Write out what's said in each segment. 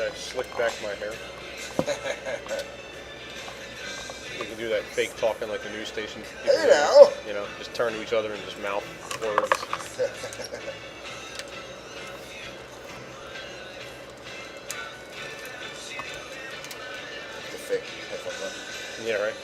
I slick back my hair. We can do that fake talking like the news station. People Hey now. You know, just turn to each other and just mouth words. The fake headphone. Yeah, right.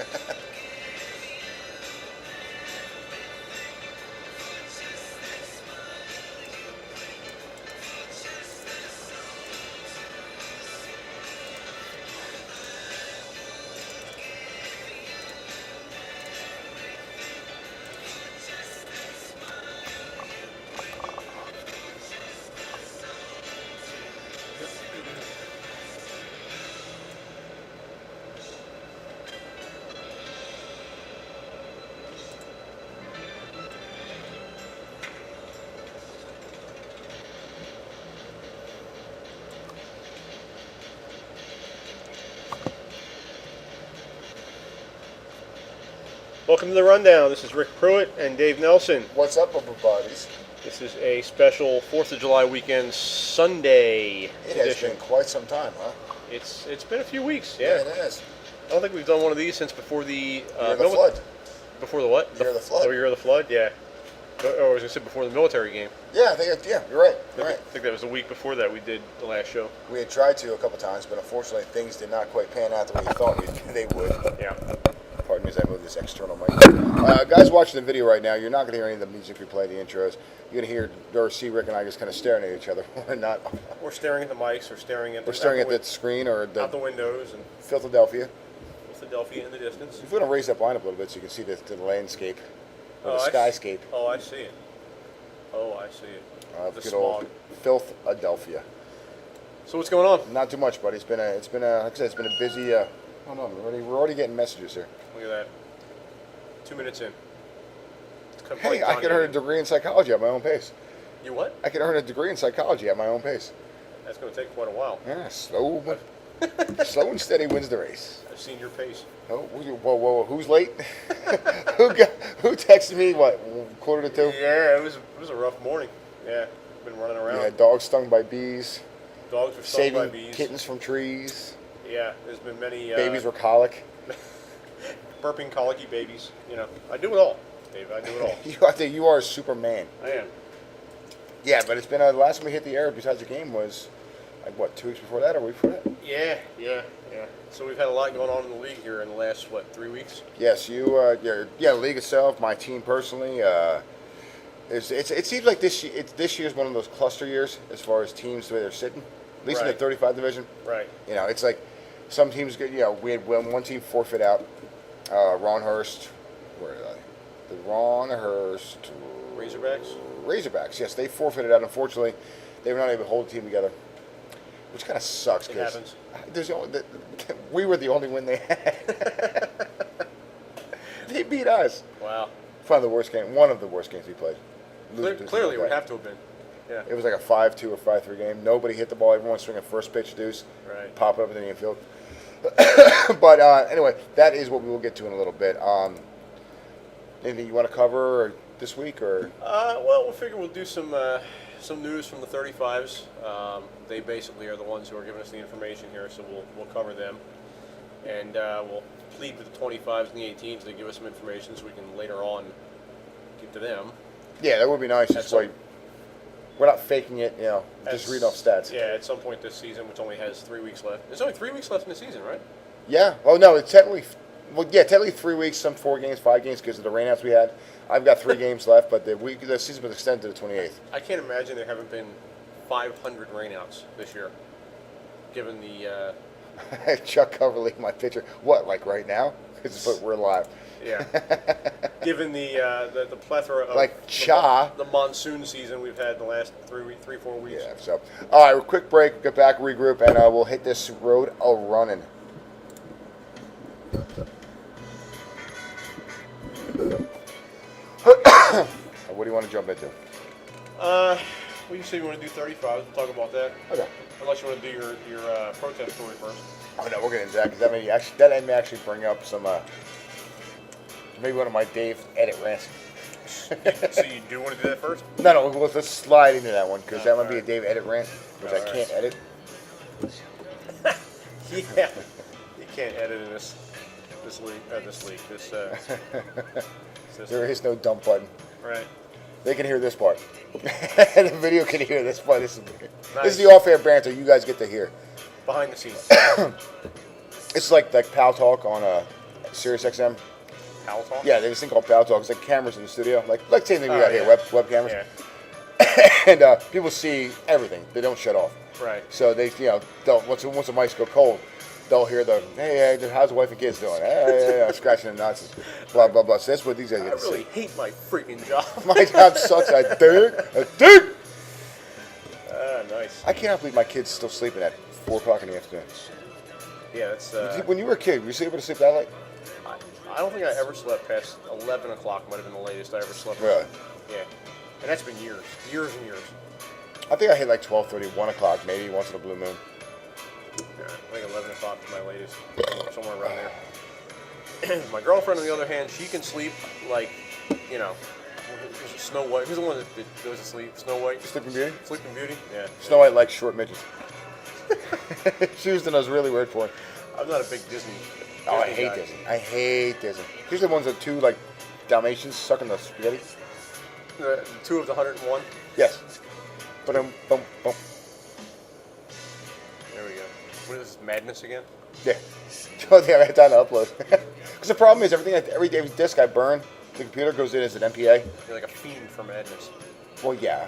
Welcome to the Rundown. This is Rick Pruitt and Dave Nelson. What's up, upper bodies? This is a special 4th of July weekend Sunday It has edition. been quite some time, huh? It's been a few weeks, Yeah, yeah. it has. I don't think we've done one of these since before the Year of the flood. Before the what? Year of the flood. Oh, Year of the Flood, yeah. Or I was gonna say before the military game. Yeah, I think. You're right. You're I right. think that was the week before that we did the last show. We had tried to a couple times, but unfortunately, things did not quite pan out the way we thought they would. Yeah. Pardon me as I move this external mic. Guys watching the video right now, you're not going to hear any of the music we play, the intros. You're going to hear or see Rick and I just kind of staring at each other. We're not. We're staring at the mics. We're staring at. We're staring at the screen or out the windows and Philadelphia. Philadelphia in the distance. If we want to raise that line up a little bit so you can see the landscape or the I skyscape. Oh, I see it. Oh, I see it. The Good smog. old Philadelphia. So what's going on? Not too much, buddy. It's been a like I said, it's been a busy. Hold on, we're already getting messages here. Look at that. 2 minutes in. Hey, I can earn a degree in psychology at my own pace. You what? I can earn a degree in psychology at my own pace. That's going to take quite a while. Yeah, slow, but slow and steady wins the race. I've seen your pace. Oh, whoa, who's late? who texted me? What, 1:45? Yeah, it was a rough morning. Yeah, been running around. Yeah, dogs stung by bees. Dogs were stung by Saving bees. kittens from trees. Yeah, there's been many. Babies were colic. Burping colicky babies. You know, I do it all, Dave. I do it all. I think you are a Superman. I am. Yeah, but it's been the last time we hit the air besides the game was like what, 2 weeks before that or a week before that? Yeah. So we've had a lot going on in the league here in the last 3 weeks? Yes, the league itself, my team personally. It seems like this year's one of those cluster years as far as teams the way they're sitting. At least in the Right. 35 division. Right. You know, it's like some teams get. You know, we had one team forfeit out. Ron Hurst, where are they? The Ron Hurst Razorbacks. Yes, they forfeited out. Unfortunately, they were not able to hold the team together, which kind of sucks. It happens. We were the only win they had. They beat us. Wow. One of the worst games we played. Clearly, it would have to have been. Yeah. It was like a 5-2 or 5-3 game. Nobody hit the ball. Everyone swinging first pitch deuce. Right. Pop it up in the infield. But anyway, that is what we will get to in a little bit. Anything you want to cover this week or? Well, we'll figure we'll do some news from the 35s. They basically are the ones who are giving us the information here, so we'll cover them, and we'll plead with the 25s and the 18s to give us some information so we can later on get to them. Yeah, that would be nice. Just like we're not faking it, you know, just read off stats. Yeah, at some point this season, which only has 3 weeks left. There's only 3 weeks left in the season, right? Yeah. Oh no, it's technically. Well, yeah, technically 3 weeks, some 4 games, 5 games because of the rainouts we had. I've got 3 games left, but the season was extended to the 28th. I can't imagine there haven't been 500 rainouts this year, given the. Chuck Coverly, my pitcher. What, like right now? Because we're live. Yeah. Given the plethora of Like Cha. the monsoon season we've had the last 4 weeks. Yeah. So, all right, quick break. We'll get back, regroup, and we'll hit this road a running. What do you want to jump into? Well, you say you want to do 35. We'll talk about that. Okay. Unless you want to do your protest story first. Oh no, we'll get into that because that may actually bring up some maybe one of my Dave edit rants. So you do want to do that first? No, let's slide into that one because that might be a alright. Dave edit rant, which I can't edit. Yeah, you can't edit in this league. There is no dump button. Right. They can hear this part. The video can hear this part. This Nice. is the off-air banter you guys get to hear. Behind the scenes. It's like Pal Talk on Sirius XM. Pal Talk? Yeah, there's this thing called Pal Talk. It's like cameras in the studio, like same thing we Oh, got here, yeah. web cameras. Yeah. And people see everything. They don't shut off. Right. So they, once the mics go cold, they'll hear the, hey, how's the wife and kids doing? Hey, scratching the nuts, blah, blah, blah. So that's what these guys I get to really see. hate my freaking job. My job sucks. I dig. Nice. I cannot believe my kid's still sleeping at 4 o'clock in the afternoon. Yeah, that's. When you were a kid, were you able to sleep that late? I don't think I ever slept past 11 o'clock. Might have been the latest I ever slept. Really? Yeah. And that's been years and years. I think I hit like 12:30, 1 o'clock, maybe once in a blue moon. Yeah, I think 11 o'clock is my latest, somewhere around there. My girlfriend, on the other hand, she can sleep like, Snow White. Who's the one that goes to sleep? Snow White? Sleeping Beauty? Sleeping Beauty? Yeah. Snow White likes short midgets. She used to know really weird for it. I'm not a big Disney. Oh, I Disney hate guy. Disney. I hate Disney. Here's the ones that two like Dalmatians sucking the spaghetti. The 2 of the 101. Yes. Bum. There we go. What is this, Madness again? Yeah. Oh, yeah, I had time to upload. Because the problem is every disc I burn, the computer goes in as an MPA. You're like a fiend for Madness. Well, yeah.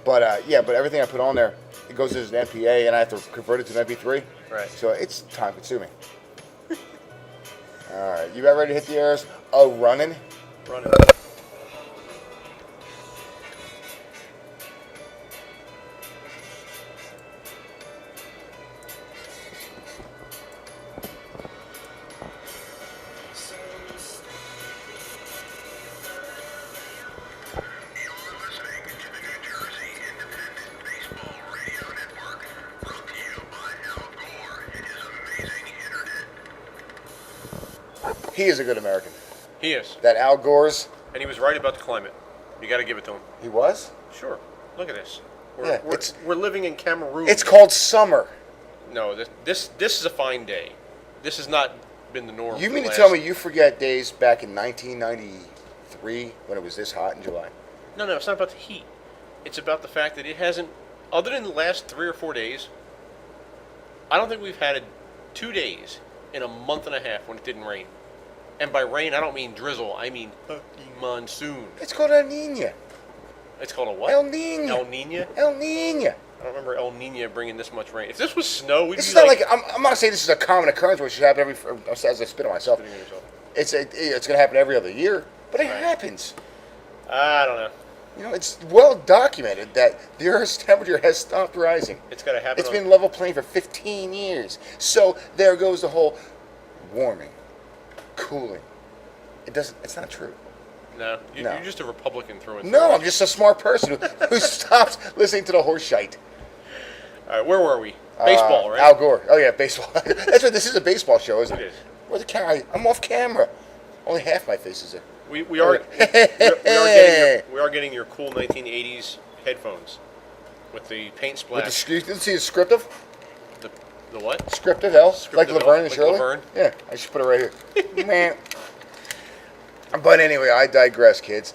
But everything I put on there, it goes as an MPA, and I have to convert it to an MP3. Right. So it's time consuming. All right, you about ready to hit the airs? Oh, running. Running. He is a good American. He is. That Al Gore's, And he was right about the climate. You got to give it to him. he was? Sure. Look at this. Yeah, We're living in Cameroon. It's called summer. No, this is a fine day. This has not been the norm. You for mean the to tell last- me you forget days back in 1993 when it was this hot in July? No, it's not about the heat. It's about the fact that it hasn't, other than the last 3 or 4 days, I don't think we've had 2 days in a month and a half when it didn't rain. And by rain, I don't mean drizzle. I mean fucking monsoon. It's called El Nino. It's called a what? El Nino. El Nino? El Nino. I don't remember El Nino bringing this much rain. If this was snow, we'd It's be not like I'm not saying this is a common occurrence where it should happen as I spit on myself. Spitting on yourself. It's going to happen every other year, but it Right. happens. I don't know. You know, it's well documented that the Earth's temperature has stopped rising. It's got to happen. It's been level playing for 15 years. So there goes the whole warming, cooling. It's not true. No, No. you're just a Republican through and through. No, I'm just a smart person who stops listening to the horse shite. All right, where were we? Baseball, right? Al Gore. Oh, yeah, baseball. That's what this is, a baseball show, isn't it? It is. Where's the camera? I'm off camera. Only half my face is there. We are we are getting your cool 1980s headphones with the paint With splash. the, you didn't see the scriptive? The what? Scriptive L? Like Scriptive L, Laverne and like Shirley? Laverne. Yeah, I should put it right here. Man. But anyway, I digress, kids.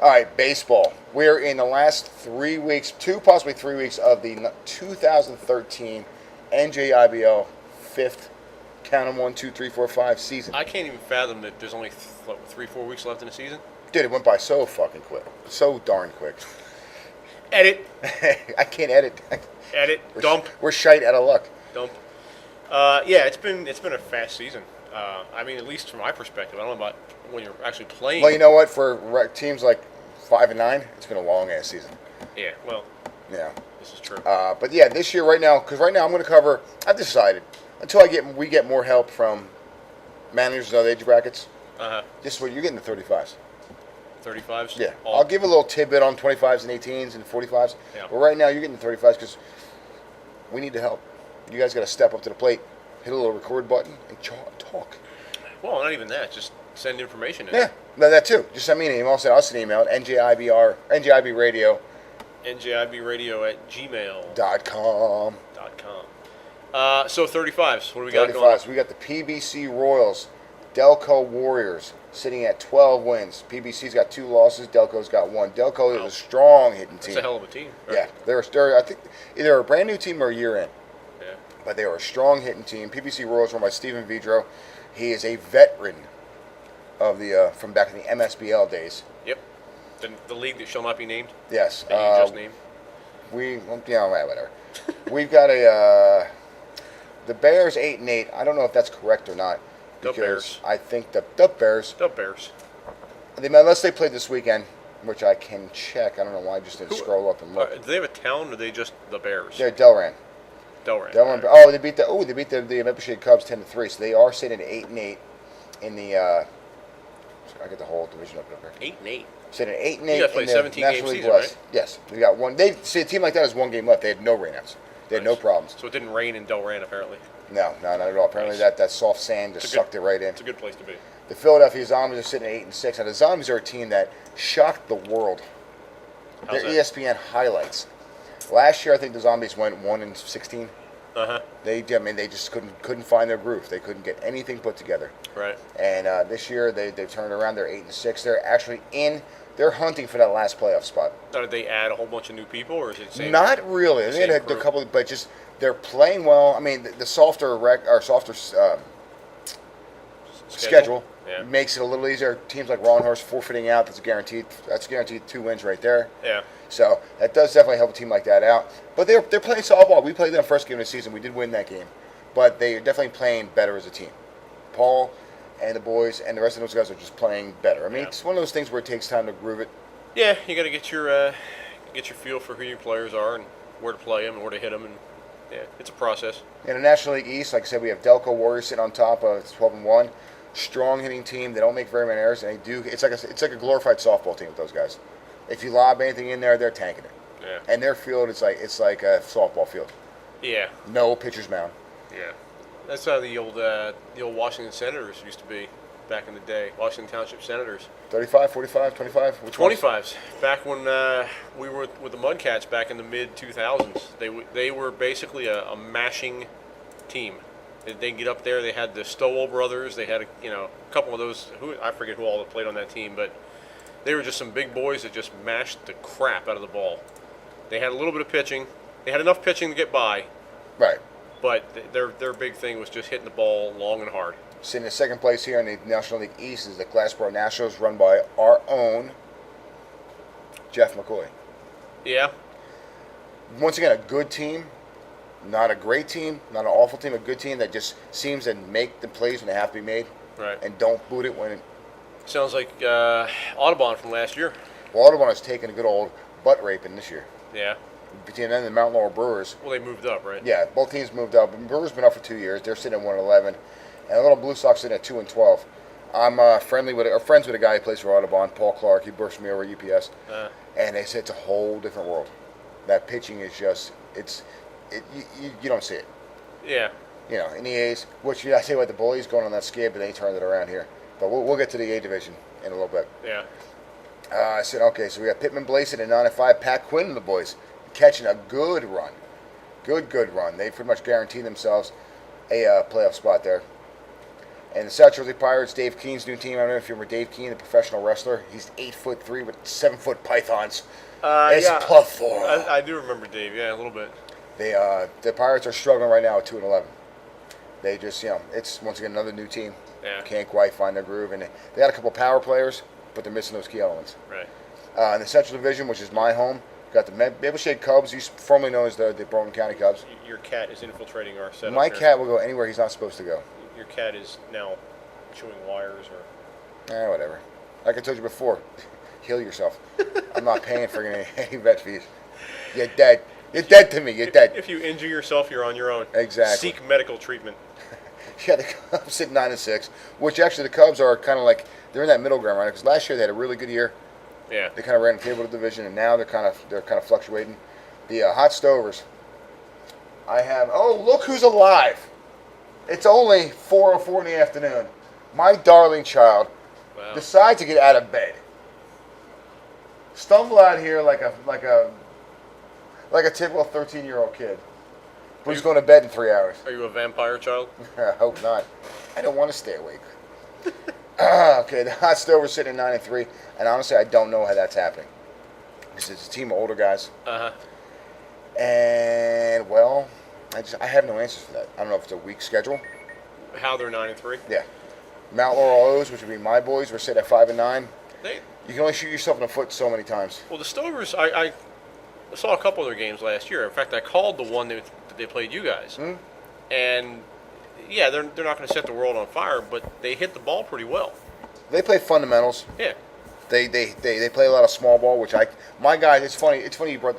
All right, baseball. We're in the last 3 weeks, 2, possibly 3 weeks of the 2013 NJIBL 5th, count them 1, 2, 3, 4, 5 season. I can't even fathom that there's only 3-4 weeks left in the season. Dude, it went by so fucking quick. So darn quick. Edit, I can't edit. dump, We're shite out of luck. dump. Yeah, it's been a fast season. I mean, at least from my perspective. I don't know about when you're actually playing. Well, you know what? For teams like 5 and 9, it's been a long ass season. Yeah, well, Yeah. this is true. But yeah, this year right now, because right now I'm going to cover. I've decided until we get more help from managers and other age brackets. This is what you're getting the 35s. 35s. Yeah, All- I'll give a little tidbit on 25s and 18s and 45s. Yeah. But right now you're getting the 35s because we need the help. You guys got to step up to the plate, hit a little record button, and talk. Well, not even that. Just send information in. Yeah, no, that too. Just send me an email. Send us an email at NJIBradio.com. NJIBradio@gmail.com. So 35s. What do we got going? 35s. We got the PBC Royals, Delco Warriors, sitting at 12 wins. PBC's got 2 losses. Delco's got 1. Delco is a strong hitting team. That's a hell of a team. Right? Yeah, they're I think either a brand new team or a year in. Yeah. But they are a strong hitting team. PBC Royals run by Steven Vidro. He is a veteran of the from back in the MSBL days. Yep. The league that shall not be named. Yes. That you just named. Whatever. We've got the Bears 8-8. I don't know if that's correct or not. The Bears. I think the Bears. The Bears. Unless they played this weekend, which I can check. I don't know why I just didn't scroll up and look. Do they have a town, or are they just the Bears? They're Delran. Delran. Delran. Oh, they beat the Maple Shade Cubs 10-3. So they are sitting at 8-8 in the. I get the whole division up here. 8-8. Sitting at 8-8 You gotta play in the 17 National game League season, West. right? Yes, we got one. A team like that has 1 game left. They had no rainouts. They had no Nice. problems. So it didn't rain in Delran, apparently. No, not at all. Apparently Nice. that soft sand just sucked it right in. It's a good place to be. The Philadelphia Zombies are sitting at 8-6. Now the Zombies are a team that shocked the world. How's Their that? ESPN highlights. Last year, I think the Zombies went 1-16. Uh-huh. They just couldn't find their groove. They couldn't get anything put together. Right. And this year they've turned around. They're 8-6. They're actually in. They're hunting for that last playoff spot. Now, did they add a whole bunch of new people, or is it the same? Not really. They same had a crew? couple, but just they're playing well. I mean, the softer schedule Yeah. makes it a little easier. Teams like Ronhorst forfeiting out. That's guaranteed 2 wins right there. Yeah. So that does definitely help a team like that out. But they're playing softball. We played them first game of the season. We did win that game, but they're definitely playing better as a team. Paul and the boys and the rest of those guys are just playing better. I mean, Yeah. it's one of those things where it takes time to groove it. Yeah, you got to get your feel for who your players are and where to play them and where to hit them, and yeah, it's a process. In the National League East, like I said, we have Delco Warriors sitting on top of 12-1. Strong hitting team. They don't make very many errors, and they do. It's like a glorified softball team with those guys. If you lob anything in there, they're tanking it. Yeah. And their field is like a softball field. Yeah. No pitcher's mound. Yeah. That's how the old Washington Senators used to be back in the day. Washington Township Senators. 35, 45, 25? Which ones? 25s. Back when we were with the Mudcats back in the mid 2000s, they were basically a mashing team. They get up there. They had the Stowell brothers. They had a couple of those. I forget who all played on that team, but they were just some big boys that just mashed the crap out of the ball. They had a little bit of pitching. They had enough pitching to get by, Right. but their big thing was just hitting the ball long and hard. Sitting in second place here in the National League East is the Glassboro Nationals, run by our own Jeff McCoy. Yeah. Once again, a good team. Not a great team, not an awful team, a good team that just seems to make the plays when they have to be made Right. and don't boot it when it. Sounds like Audubon from last year. Well, Audubon has taken a good old butt raping this year. Yeah. Between them and the Mount Laurel Brewers. Well, they moved up, right? Yeah, both teams moved up. Brewers been up for 2 years. They're sitting at 1-11. And the little Blue Sox sitting at 2-12. I'm friends with a guy who plays for Audubon, Paul Clark. He works for me over at UPS. And they said it's a whole different world. That pitching is just, you don't see it. Yeah. In the A's, which I tell you what, the Bullies going on that skid, but they turned it around here. But we'll get to the A division in a little bit. Yeah. I said, okay, so we got Pittman Blason at 9-5, Pat Quinn and the boys catching a good run. Good run. They pretty much guaranteed themselves a playoff spot there. And the South Jersey Pirates, Dave Keene's new team. I don't know if you remember Dave Keene, the professional wrestler. He's 8'3" with 7-foot pythons. It's Yeah. plethora. I do remember Dave. Yeah, a little bit. The Pirates are struggling right now at 2-11. They just, it's once again another new team. Yeah. Can't quite find their groove, and they got a couple power players, but they're missing those key elements. Right. In the Central Division, which is my home, got the Maple Shade Cubs, formerly known as the Broughton County Cubs. Your cat is infiltrating our setup. My here. cat will go anywhere he's not supposed to go. Your cat is now chewing wires or. Whatever. Like I told you before, heal yourself. I'm not paying for any vet fees. You're dead. You're dead to me. You're dead. If you injure yourself, you're on your own. Exactly. Seek medical treatment. Yeah, the Cubs sit 9-6, which actually the Cubs are kind of like they're in that middle ground right now. Because last year they had a really good year. Yeah. They kind of ran the table of the division, and now they're kind of fluctuating. The Hot Stovers. Look who's alive! It's only 4:04 in the afternoon. My darling child Wow. decides to get out of bed. Stumble out here like a typical 13-year-old kid. Who's going to bed in 3 hours? Are you a vampire child? I hope not. I don't want to stay awake. Okay, the Hot Stovers sitting at 9-3, and honestly, I don't know how that's happening. Because it's a team of older guys. Uh-huh. And, well, I have no answers for that. I don't know if it's a weak schedule. How they're 9-3? Yeah. Mount Laurel O's, which would be my boys, we're sitting at 5-9. They, You can only shoot yourself in the foot so many times. well, the Stovers, I saw a couple of their games last year. In fact, I called the one that they played you guys. Hmm? And, yeah, they're not going to set the world on fire, but they hit the ball pretty well. They play fundamentals. Yeah. They play a lot of small ball, which my guys. It's funny you brought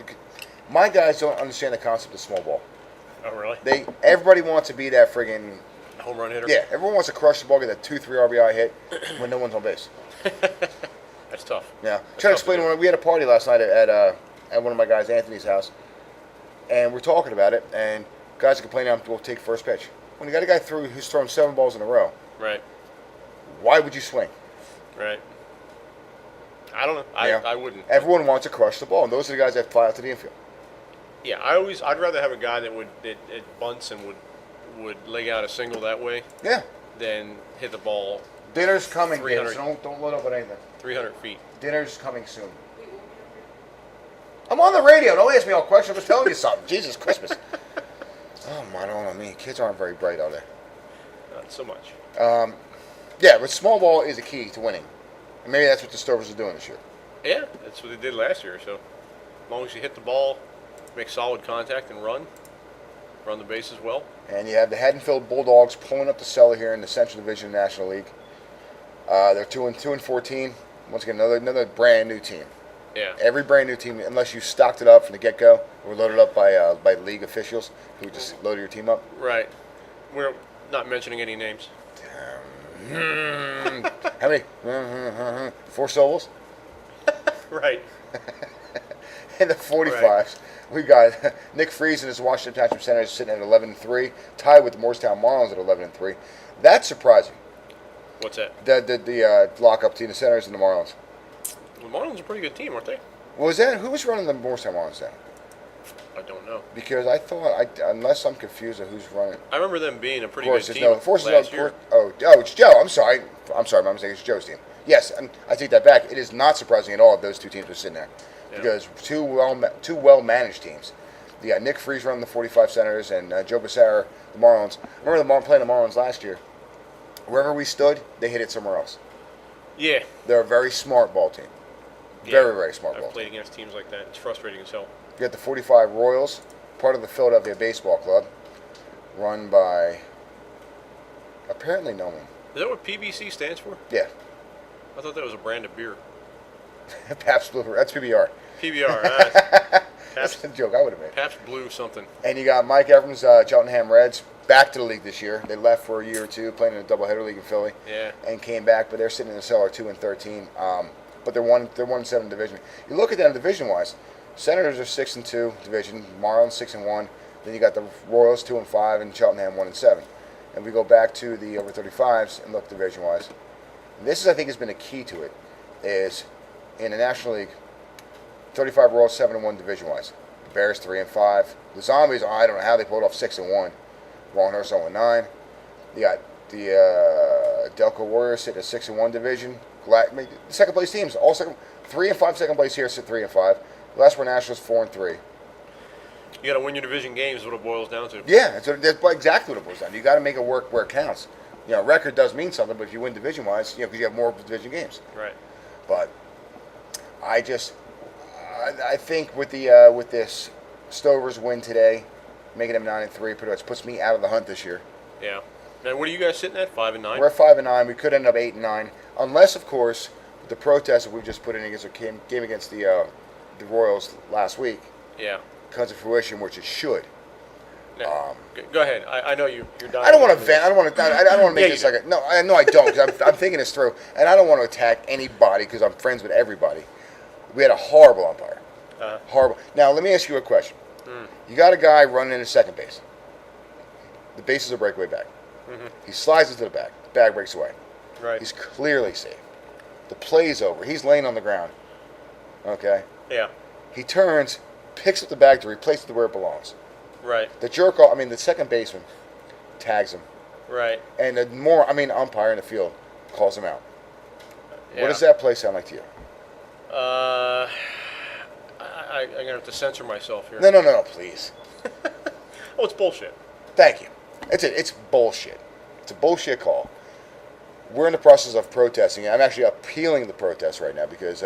my guys don't understand the concept of small ball. Oh, really? Everybody wants to be that friggin' Home run hitter? yeah. Everyone wants to crush the ball, get that 2-3 RBI hit when no one's on base. That's tough. Yeah. That's Trying to tough explain do. we had a party last night at one of my guys, Anthony's house, and we're talking about it, and guys are complaining we'll take first pitch. When you got a guy who's thrown 7 balls in a row, Right. why would you swing? Right. I don't know. Yeah. I wouldn't. Everyone wants to crush the ball, and those are the guys that fly out to the infield. Yeah, I'd rather have a guy that bunts and would lay out a single that way Yeah. than hit the ball Dinner's coming, kids. 300. Don't load up on anything. 300 feet. Dinner's coming soon. I'm on the radio. Don't ask me all questions. I'm just telling you something. Jesus Christmas. Oh, my, don't know me. Kids aren't very bright out there. Not so much. Yeah, but small ball is a key to winning. And maybe that's what the Stovers are doing this year. Yeah, that's what they did last year. So, as long as you hit the ball, make solid contact, and run the bases well. And you have the Haddonfield Bulldogs pulling up the cellar here in the Central Division National League. They're 2-14. Once again, another brand new team. Yeah. Every brand new team, unless you stocked it up from the get-go, or loaded up by league officials who just loaded your team up. Right. We're not mentioning any names. How many? 4 syllables? Right. In the 45s, we got Nick Freese and his Washington Township Senators sitting at 11-3, tied with the Morristown Marlins at 11-3. That's surprising. What's that? The lock-up team, the Senators and the Marlins. The Marlins are a pretty good team, aren't they? Who was running the Morristown Marlins then? I don't know. Because I thought, unless I'm confused of who's running. I remember them being a Of pretty course, good there's team last year. it's Joe. I'm sorry, my mistake. It's Joe's team. Yes, and I take that back. It is not surprising at all that those two teams are sitting there, Yeah. because two well managed teams. You got Nick Freese running the 45 Senators and Joe Becerra, the Marlins. I remember playing the Marlins last year. Wherever we stood, they hit it somewhere else. Yeah. They're a very smart ball team. Yeah. Very, very smart I've ball played team. against teams like that. It's frustrating as hell. You got the 45 Royals, part of the Philadelphia Baseball Club, run by apparently no one. Is that what PBC stands for? Yeah. I thought that was a brand of beer. Pabst Blue. That's PBR. PBR. That's Pabst, a joke I would have made. Pabst Blue something. And you got Mike Evans, Cheltenham Reds, back to the league this year. They left for a year or two, playing in a doubleheader league in Philly, Yeah. and came back. But they're sitting in the cellar 2-13. But they're 1-7 division. You look at them division wise. Senators are 6-2 division. Marlins 6-1. Then you got the Royals 2-5 and Cheltenham 1-7. And we go back to the over 35s and look division wise. This is, I think, has been a key to it. Is in the National League, 35 Royals 7-1 division wise. The Bears 3-5. The Zombies, I don't know how they pulled off 6-1. Longhurst 0-9. You got the Delco Warriors sitting at 6-1 division. The second place teams, all 3-5 second place here sit 3-5. The last were Nationals 4-3. You got to win your division games is what it boils down to. Yeah, that's exactly what it boils down to. You got to make it work where it counts. You know, record does mean something, but if you win division wise, because you have more division games. Right. But I think with this Stovers win today, making them 9-3, pretty much puts me out of the hunt this year. Yeah. Now, what are you guys sitting at? 5-9? We're at 5-9. We could end up 8-9, unless, of course, the protest that we just put in against our game against the Royals last week Yeah. comes to fruition, which it should. Now, go ahead. I know you're dying. I don't want to vent. I don't want to make Yeah, this you like a no. I know I don't, because I'm thinking this through, and I don't want to attack anybody because I'm friends with everybody. We had a horrible umpire. Horrible. Now let me ask you a question. You got a guy running into second base. The bases are breakaway bag. He slides into the bag. The bag breaks away. Right. He's clearly safe. The play's over. He's laying on the ground. Okay. Yeah. He turns, picks up the bag to replace it to where it belongs. Right. The jerk off. I mean, the second baseman tags him, Right. and umpire in the field calls him out. Yeah. What does that play sound like to you? I'm gonna have to censor myself here. No, please. Oh, it's bullshit. Thank you. It's bullshit. It's a bullshit call. We're in the process of protesting. I'm actually appealing the protest right now because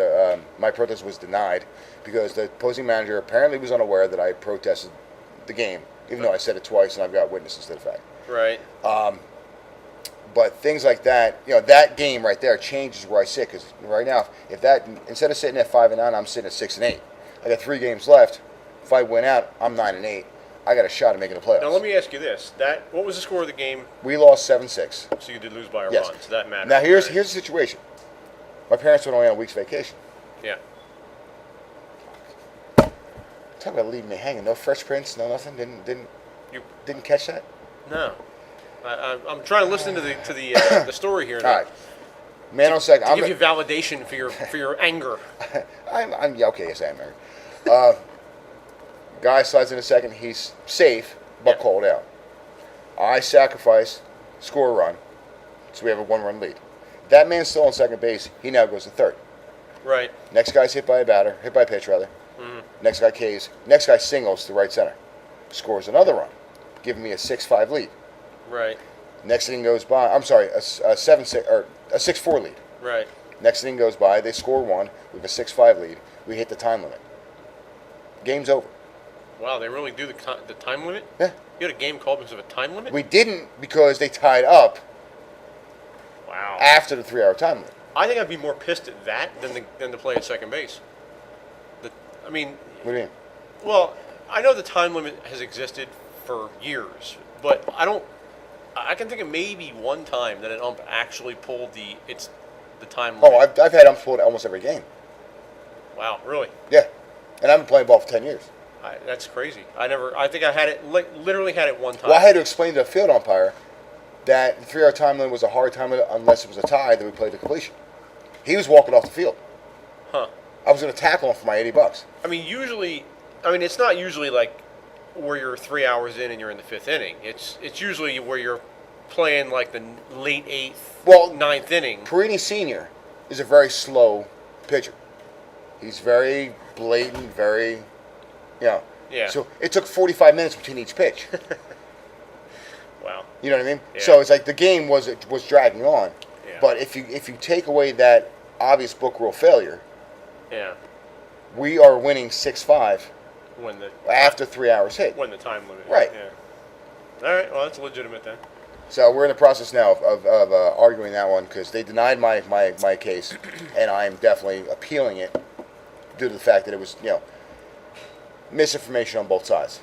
my protest was denied because the opposing manager apparently was unaware that I protested the game, even though I said it twice and I've got witnesses to the fact. Right. But things like that, that game right there changes where I sit because right now, if that instead of sitting at 5-9, I'm sitting at 6-8. I got 3 games left. If I win out, I'm 9-8. I got a shot at making the playoffs. Now let me ask you this: what was the score of the game? We lost 7-6. So you did lose by a Yes. run. So that matters. Now here's Right. the situation. My parents went away on a week's vacation. Yeah. Talk about leaving me hanging. No Fresh Prince, no nothing. You Didn't catch that. no. I'm trying to listen to the story here. All right. Man on second. To give you validation for your anger. I'm yeah, okay. Yes, I am married. Guy slides in a second. He's safe, but Yeah. called out. I sacrifice, score a run, so we have a 1-run lead. That man's still on second base. He now goes to third. Right. Next guy's hit by a pitch rather. Mm-hmm. Next guy K's. Next guy singles to right center, scores another run, giving me a 6-5 lead. Right. Next inning goes by. I'm sorry, a 7-6 or a 6-4 lead. Right. Next inning goes by. They score one. We have a 6-5 lead. We hit the time limit. Game's over. Wow, they really do the time limit? Yeah. You had a game called because of a time limit? We didn't because they tied up Wow. after the 3-hour time limit. I think I'd be more pissed at that than to play at second base. I mean, What do you mean? well, I know the time limit has existed for years, but I can think of maybe one time that an ump actually pulled the time limit. Oh, I've had umps pulled almost every game. Wow, really? Yeah, and I've been playing ball for 10 years. That's crazy. I think I had it, literally had it one time. Well, I had to explain to the field umpire that the 3-hour time limit was a hard time limit unless it was a tie that we played to completion. He was walking off the field. Huh. I was going to tackle him for my $80. I mean, it's not usually like where you're 3 hours in and you're in the 5th inning. It's usually where you're playing like the late 8th, 9th inning. Perini Sr. is a very slow pitcher. He's very blatant, very, Yeah. So it took 45 minutes between each pitch. Wow. You know what I mean? Yeah. So it's like the game was dragging on. Yeah. But if you take away that obvious book rule failure, Yeah. we are winning 6-5 When the after 3 hours hit. when the time limit. Right. Yeah. All right. Well, that's legitimate then. So we're in the process now of arguing that one because they denied my case, and I'm definitely appealing it due to the fact that it was misinformation on both sides.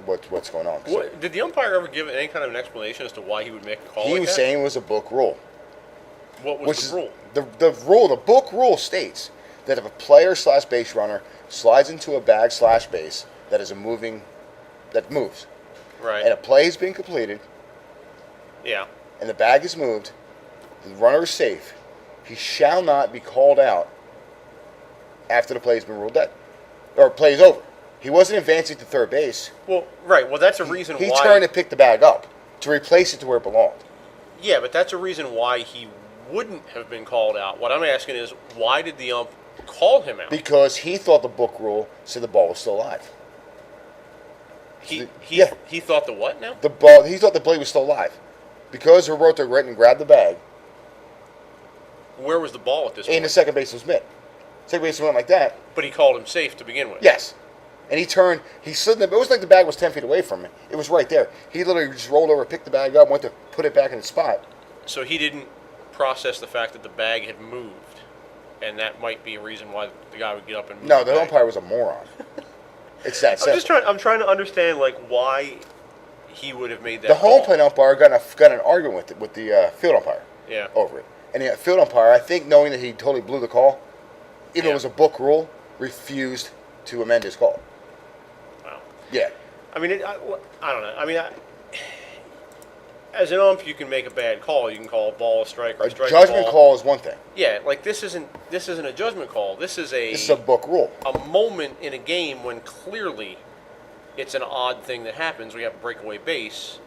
What's going on? So Did the umpire ever give any kind of an explanation as to why he would make a call? he like was that? saying it was a book rule. What Which was is the rule? the book rule states that if a player / base runner slides into a bag / base that moves, Right. and a play has been completed, Yeah. and the bag is moved, the runner is safe, he shall not be called out after the play has been ruled dead, or play is over. He wasn't advancing to third base. Well, right. Well, that's a reason He why. turned to pick the bag up to replace it to where it belonged. Yeah, but that's a reason why he wouldn't have been called out. What I'm asking is, why did the ump call him out? Because he thought the book rule said the ball was still alive. He Yeah. he thought the what now? He thought the play was still alive. Because Roberto went and grabbed the bag, Where was the ball at this and point? the second baseman was mid. Second baseman went like that. But he called him safe to begin with. Yes. And he turned, he slid it was like the bag was 10 feet away from him. It was right there. He literally just rolled over, picked the bag up, went to put it back in its spot. So he didn't process the fact that the bag had moved, and that might be a reason why the guy would get up and move. No, the bag. umpire was a moron. It's that simple. I'm trying to understand like why he would have made that. The home call. plate umpire got an argument with the field umpire Yeah. over it. And the field umpire, I think knowing that he totally blew the call, even though Yeah. it was a book rule, refused to amend his call. Wow. Yeah. I mean, I don't know. I mean, as an ump, you can make a bad call. You can call a ball a strike or a A strike judgment ball. call is one thing. Yeah, like this isn't a judgment call. This is This is a book rule. a moment in a game when clearly it's an odd thing that happens. We have a breakaway base,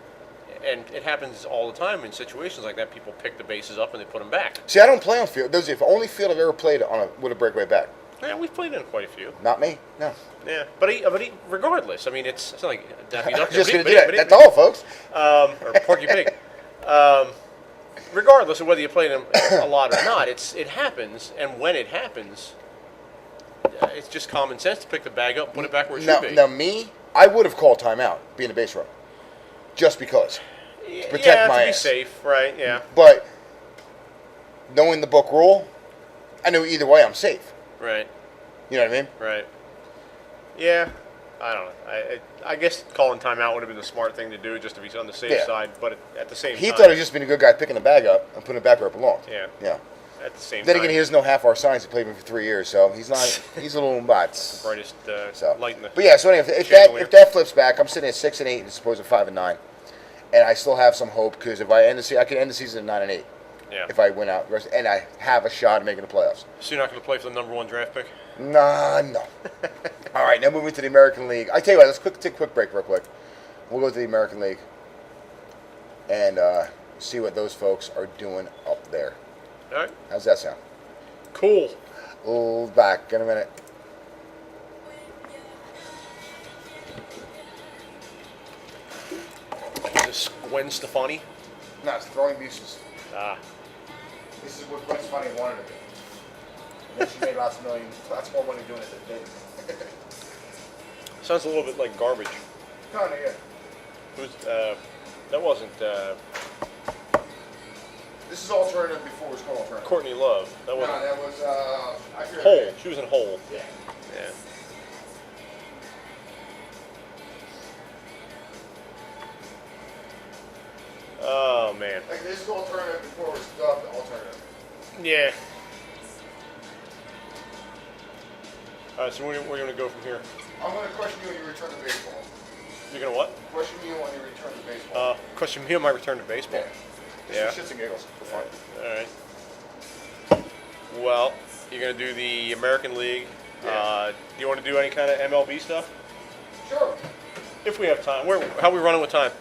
and it happens all the time in situations like that. People pick the bases up and they put them back. See, I don't play on field. Those are the only field I've ever played with a breakaway back. Yeah, we've played in quite a few. Not me. No. Yeah, but regardless, I mean, it's not like Daffy Duck. Just gonna do that. That's all, folks. Or Porky Pig. Regardless of whether you play them a lot or not, it happens, and when it happens, it's just common sense to pick the bag up, and put it back where it should be. Now, me, I would have called timeout, being a base runner, just because to protect my be ass. safe, right? Yeah, But knowing the book rule, I knew either way I'm safe. right, You know what I mean? right. Yeah, I don't know. I guess calling timeout would have been the smart thing to do, just to be on the safe Yeah. side. But at the same He time, thought he was just being a good guy picking the bag up and putting it back where it belonged. Yeah. Yeah. At the same Then time, again, he doesn't know half our science. He played with me for 3 years, so he's not. He's a little nuts. brightest So, light in the. but yeah. So anyway, if that flips back, I'm sitting at 6 and 8 as opposed to 5 and 9, and I still have some hope because if I end the season, I could end the season at 9 and 8 Yeah. if I win out, and I have a shot at making the playoffs. So you're not going to play for the number 1 draft pick? Nah, no. All right, now moving to the American League. I tell you what, let's take a quick break real quick. We'll go to the American League and see what those folks are doing up there. All right. How's that sound? Cool. We'll back in a minute. Is this Gwen Stefani? No, it's throwing muses. Ah. This is what Gwen Stefani wanted to do. And then she made lots more money doing it than did. Sounds a little bit like garbage. Kinda, yeah. Who's that wasn't This is alternative before it was called alternative. Courtney Love. That No, wasn't that was, I forget her Hole. name. She was in Hole. Yeah. Yeah. Oh man. Like, this is alternative before it was dubbed alternative. Yeah. All right. So we're gonna go from here. I'm going to question you on your return to baseball. You're gonna what? Question you on your return to baseball. Question me on my return to baseball. Just Yeah. for shits and giggles, for fun. All right. Well, you're gonna do the American League. Yeah. Do you want to do any kind of MLB stuff? Sure. If we have time. How are we running with time?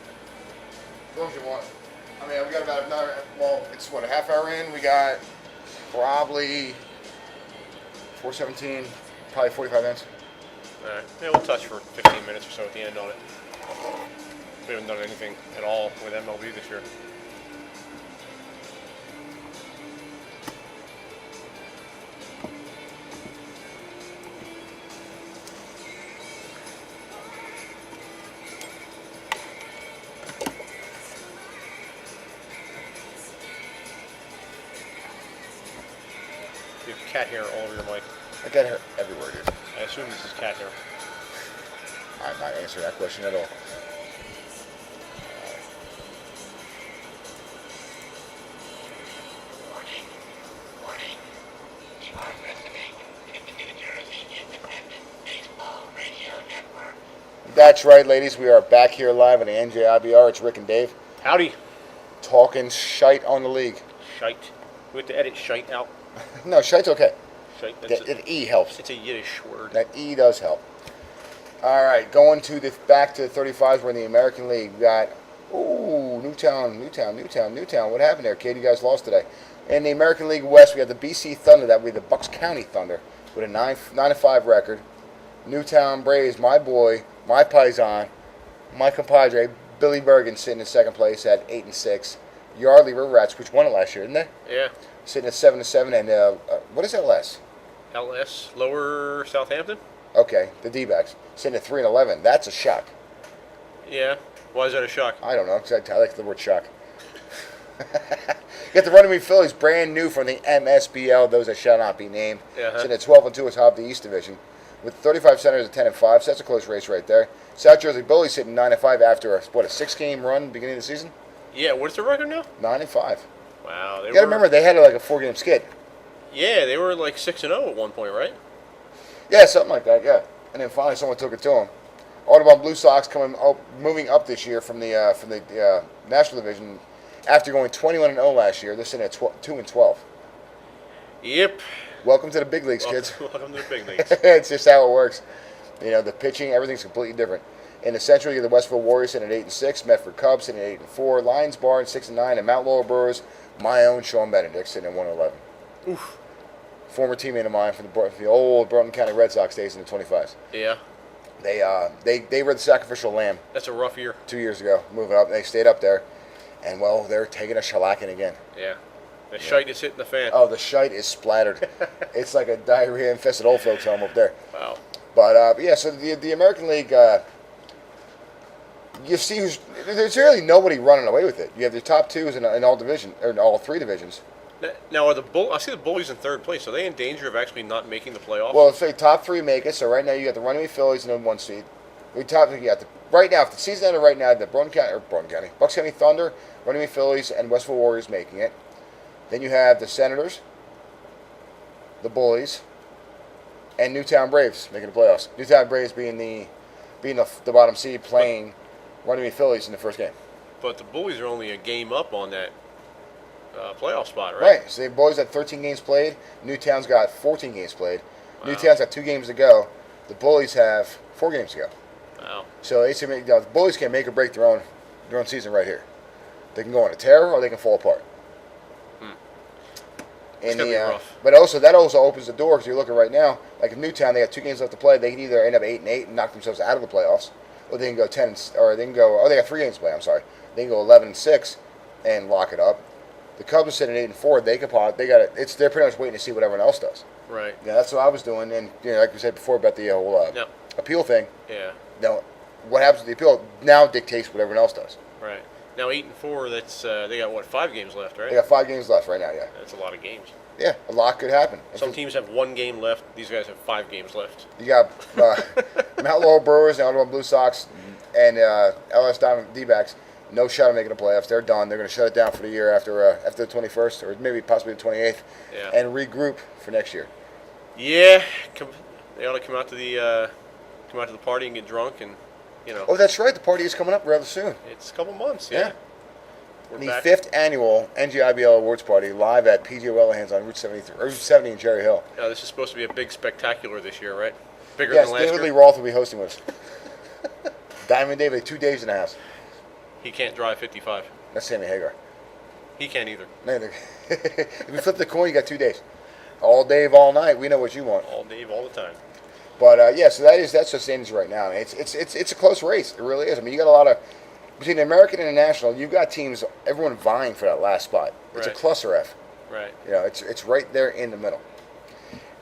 As long as you want. I mean, we got about another, well, it's what, a half hour in? We got probably 4:17, probably 45 minutes. All right. Yeah, we'll touch for 15 minutes or so at the end on it. We haven't done anything at all with MLB this year. You have cat hair all over your mic. I got hair everywhere, dude. I assume this is cat hair. I'm not answering that question at all. That's right, ladies. We are back here live on the NJIBR. It's Rick and Dave Howdy. talking shite on the league. Shite. We have to edit shite out. No, shite's okay. Shite. That E helps. It's a Yiddish word. That E does help. All right, going to the back to the 35s. We're in the American League. We got Newtown. What happened there, kid? You guys lost today. In the American League West, we have the BC Thunder. That would be the Bucks County Thunder with a 9-5 record. Newtown Braves, my boy, my paisan, my compadre, Billy Bergen, sitting in second place at 8-6. Yardley River Rats, which won it last year, didn't they? Yeah. Sitting at 7-7. And what is LS? LS, Lower Southampton? Okay, the D-backs sitting at 3-11. That's a shock. Yeah. Why is that a shock? I don't know, because I like the word shock. Get the Running Me Phillies, brand new from the MSBL, those that shall not be named. Uh-huh. Sitting at 12-2 atop the East Division, with 35 Senators at 10-5. So that's a close race right there. South Jersey Bullies sitting 9-5 after a 6-game run beginning of the season. Yeah, what's the record now? 9-5. Wow. You got to remember they had like a 4-game skid. Yeah, they were like 6-0 at one point, right? Yeah, something like that. Yeah, and then finally someone took it to them. Audubon Blue Sox moving up this year from the National Division after going 21-0 last year. They're sitting at 2-12. Yep. Welcome to the big leagues, kids. Welcome to the big leagues. It's just how it works. You know, the pitching, everything's completely different. In the Central, you have the Westville Warriors sitting at 8-6, Medford Cubs sitting at 8-4, Lions Barn 6-9, and Mount Laurel Brewers, my own Sean Benedict sitting at 1-11. Oof. Former teammate of mine from the old Broughton County Red Sox days in the 25s. Yeah. They were the sacrificial lamb. That's a rough year. 2 years ago, moving up. They stayed up there, and well, they're taking a shellacking again. Yeah. The shite is hitting the fan. Oh, the shite is splattered. It's like a diarrhea-infested old folks home up there. Wow. But yeah, so the American League, you see there's really nobody running away with it. You have the top twos in all division or in all three divisions. Now, I see the Bullies in third place. Are they in danger of actually not making the playoffs? Well, say top three make it. So right now you got the Runnymede Phillies in the 1 seed. Right now, if the season ended right now, the Bucks County Thunder, Runnymede Phillies, and Westville Warriors making it. Then you have the Senators, the Bullies, and Newtown Braves making the playoffs. Newtown Braves being the bottom seed, playing Runnymede Phillies in the first game. But the Bullies are only a game up on that playoff spot, right? Right. So the Bullies had 13 games played. Newtown's got 14 games played. Wow. Newtown's got 2 games to go. The Bullies have 4 games to go. Wow. So the Bullies can make or break their own season right here. They can go on a tear or they can fall apart. It's gonna be rough. But that also opens the door because you're looking right now. Like in Newtown, they got 2 games left to play. They can either end up 8-8 and knock themselves out of the playoffs, or they can go 10, or they can go. Oh, they got 3 games to play. I'm sorry. They can go 11-6 and lock it up. The Cubs are sitting at 8-4. They could pop. They're pretty much waiting to see what everyone else does. Right. Yeah, that's what I was doing. And like we said before about the whole appeal thing. Yeah. Now, what happens with the appeal now dictates what everyone else does. Right. Now 8-4. That's they got 5 games left, right? They got 5 games left right now. Yeah. That's a lot of games. Yeah, a lot could happen. Some teams have 1 game left. These guys have 5 games left. You got Mount Laurel Brewers and Audubon Blue Sox and LS Diamond D-backs. No shot of making the playoffs. They're done. They're going to shut it down for the year after the 21st or maybe possibly the 28th, and regroup for next year. Yeah, they ought to come out to the party and get drunk and Oh, that's right. The party is coming up rather soon. It's a couple months. Yeah. The 5th annual NGIBL Awards Party live at PJ Wellahan's on Route 70 in Cherry Hill. This is supposed to be a big spectacular this year, right? Bigger yes, than last David year. Lee Roth will be hosting with us. Diamond David, 2 days in the house. He can't drive 55. That's Sammy Hagar. He can't either. If you flip the coin, you got 2 days. All Dave, all night. We know what you want. All Dave, all the time. But so that's the standings right now. It's a close race. It really is. I mean, you got a lot of between the American and the National. You've got teams, everyone vying for that last spot. It's a cluster F. Right. It's right there in the middle.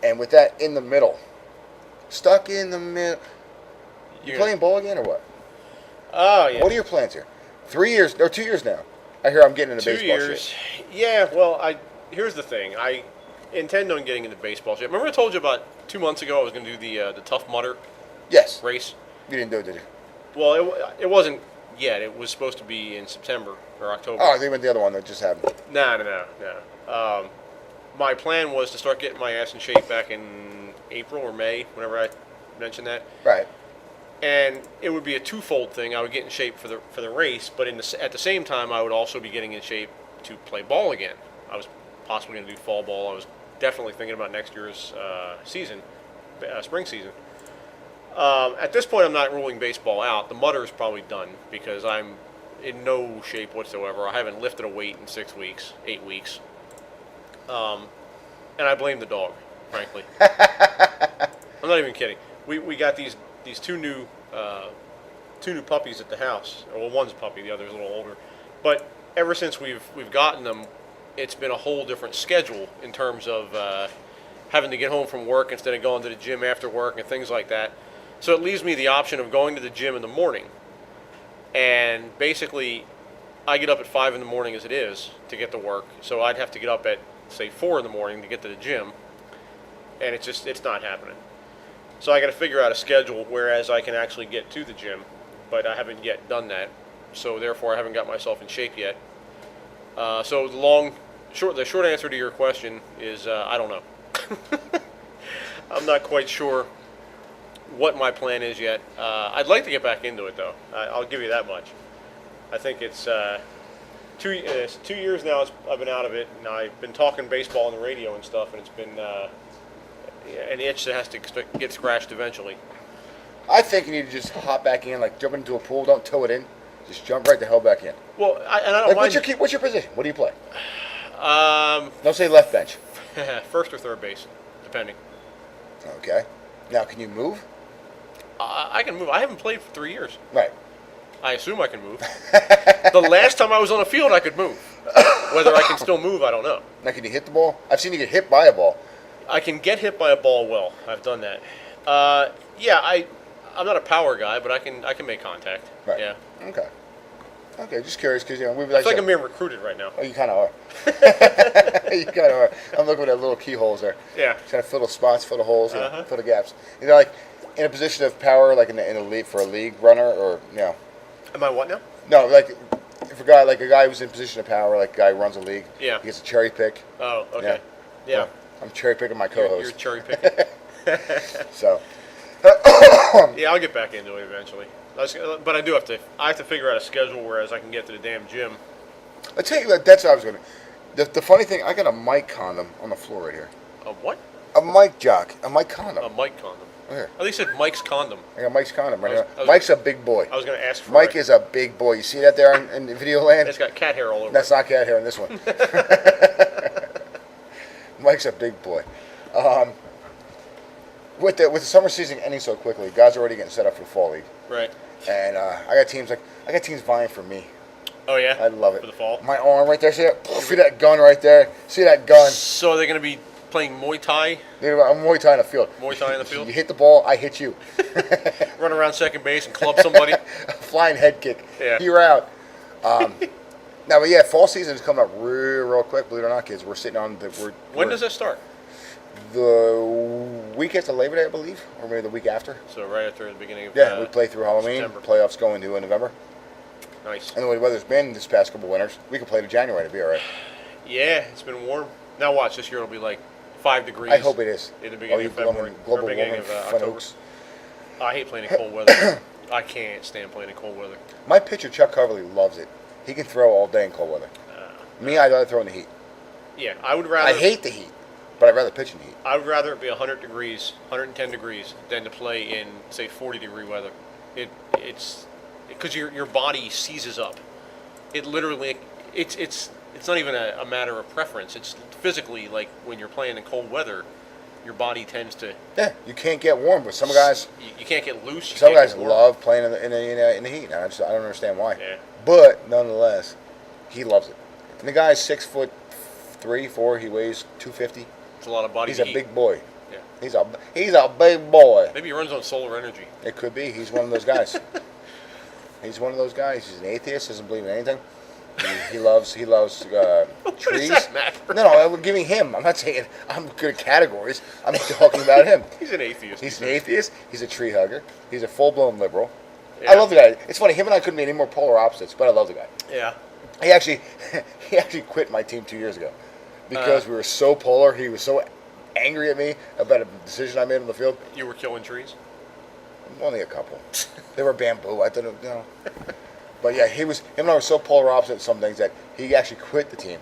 And with that in the middle, stuck in the middle. You playing ball again or what? Oh yeah. What are your plans here? 3 years or 2 years now? I hear I'm getting into 2 baseball years. shit. Yeah. Well, here's the thing. I intend on getting into baseball shit. Remember I told you about 2 months ago I was going to do the Tough Mudder Yes. race? You didn't do it, did you? Well, it wasn't yet. It was supposed to be in September or October. Oh, I think you meant the other one that just happened. No. My plan was to start getting my ass in shape back in April or May, whenever I mentioned that. Right. And it would be a twofold thing. I would get in shape for the race, but at the same time, I would also be getting in shape to play ball again. I was possibly going to do fall ball. I was definitely thinking about next year's season, spring season. At this point, I'm not ruling baseball out. The Mudder is probably done because I'm in no shape whatsoever. I haven't lifted a weight in 6 weeks, 8 weeks. And I blame the dog, frankly. I'm not even kidding. We got these two new puppies at the house. Well, one's a puppy, the other's a little older. But ever since we've gotten them, it's been a whole different schedule in terms of having to get home from work instead of going to the gym after work and things like that. So it leaves me the option of going to the gym in the morning. And basically, I get up at 5 in the morning as it is to get to work. So I'd have to get up at, say, 4 in the morning to get to the gym. And it's not happening. So I got to figure out a schedule whereas I can actually get to the gym. But I haven't yet done that. So therefore, I haven't got myself in shape yet. So the short answer to your question is I don't know. I'm not quite sure what my plan is yet. I'd like to get back into it though. I'll give you that much. I think it's 2 years now. I've been out of it, and I've been talking baseball on the radio and stuff, and it's been an itch that has to get scratched eventually. I think you need to just hop back in, like jump into a pool. Don't tow it in. Just jump right the hell back in. Well, I don't Like, mind. what's your position? What do you play? Um, Don't say left bench. first or third base, depending. Okay. Now, can you move? I can move. I haven't played for 3 years. Right. I assume I can move. The last time I was on the field, I could move. Whether I can still move, I don't know. Now, can you hit the ball? I've seen you get hit by a ball. I can get hit by a ball well. I've done that. Yeah, I'm not a power guy, but I can make contact. Right. Yeah. Okay. Okay, just curious because we It's like I'm being recruited right now. Oh, you kind of are. You kind of are. I'm looking at little keyholes there. Yeah. Trying to fill the spots, fill the holes, Uh-huh. fill the gaps. You know, like in a position of power, like in a league for a league runner, or Am I what now? no, like if a guy who's in position of power, like a guy who runs a league, Yeah. he gets a cherry pick. Oh, okay. Yeah. Well, I'm cherry picking my You're co-host. cherry picking. So Yeah, I'll get back into it eventually. But I have to figure out a schedule whereas I can get to the damn gym. I tell you what, that's what I was going to. The funny thing, I got a mic condom on the floor right here. A what? A mic jock, a mic condom. A Mike condom. Right here. At least said Mike's condom. I got Mike's condom right I was- here. I was- Mike's a big boy. I was going to ask for Mike it. is a big boy. You see that there in video land? It's got cat hair all over That's it. not cat hair in this one. Mike's a big boy. With the summer season ending so quickly, guys are already getting set up for the fall league, Right. and I got teams vying for me. Oh, yeah? I love it. For the fall? My arm right there. See that? See that gun right there? See that gun? So are they going to be playing Muay Thai? I'm Muay Thai in the field. Muay Thai in the field? You hit the ball, I hit you. Run around second base and club somebody? A flying head kick. Yeah. You're out. Now, but yeah, fall season is coming up real quick. Believe it or not, kids, we're sitting on the. When does that start? The week after Labor Day, I believe, or maybe the week after. So right after the beginning of Yeah, we play through Halloween. September. Playoffs go into November. Nice. And the way the weather's been this past couple winters, we can play to January to be all right. Yeah, it's been warm. Now watch, this year it'll be like 5 degrees. I hope it is. In the beginning you of February. global or beginning warming of fun October. oaks. I hate playing in cold weather. I can't stand playing in cold weather. My pitcher, Chuck Coverly, loves it. He can throw all day in cold weather. Me, I'd rather throw in the heat. Yeah, I would rather. I hate the heat, but I'd rather pitch in the heat. I would rather it be 100 degrees, 110 degrees, than to play in say 40-degree weather. It's because your body seizes up. It literally it's not even a matter of preference. It's physically like when you're playing in cold weather, your body tends to. Yeah, you can't get warm, but some guys, You can't get loose. You some can't guys get warm. love playing in the heat. And I don't understand why. Yeah. But nonetheless, he loves it. And the guy's 6'3", 4". He weighs 250. It's a lot of body. He's a heat. big boy. Yeah. He's a big boy. Maybe he runs on solar energy. It could be. He's one of those guys. He's one of those guys. He's an atheist. Doesn't believe in anything. He loves trees. What does that matter? No, I'm giving him. I'm not saying I'm good at categories. I'm talking about him. He's an atheist. He's an atheist. He's a tree hugger. He's a full-blown liberal. Yeah. I love the guy. It's funny. Him and I couldn't be any more polar opposites, but I love the guy. Yeah. He actually quit my team 2 years ago because we were so polar. He was so angry at me about a decision I made on the field. You were killing trees. Only a couple. They were bamboo. I didn't, But yeah, him and I were so polar opposite in some things that he actually quit the team,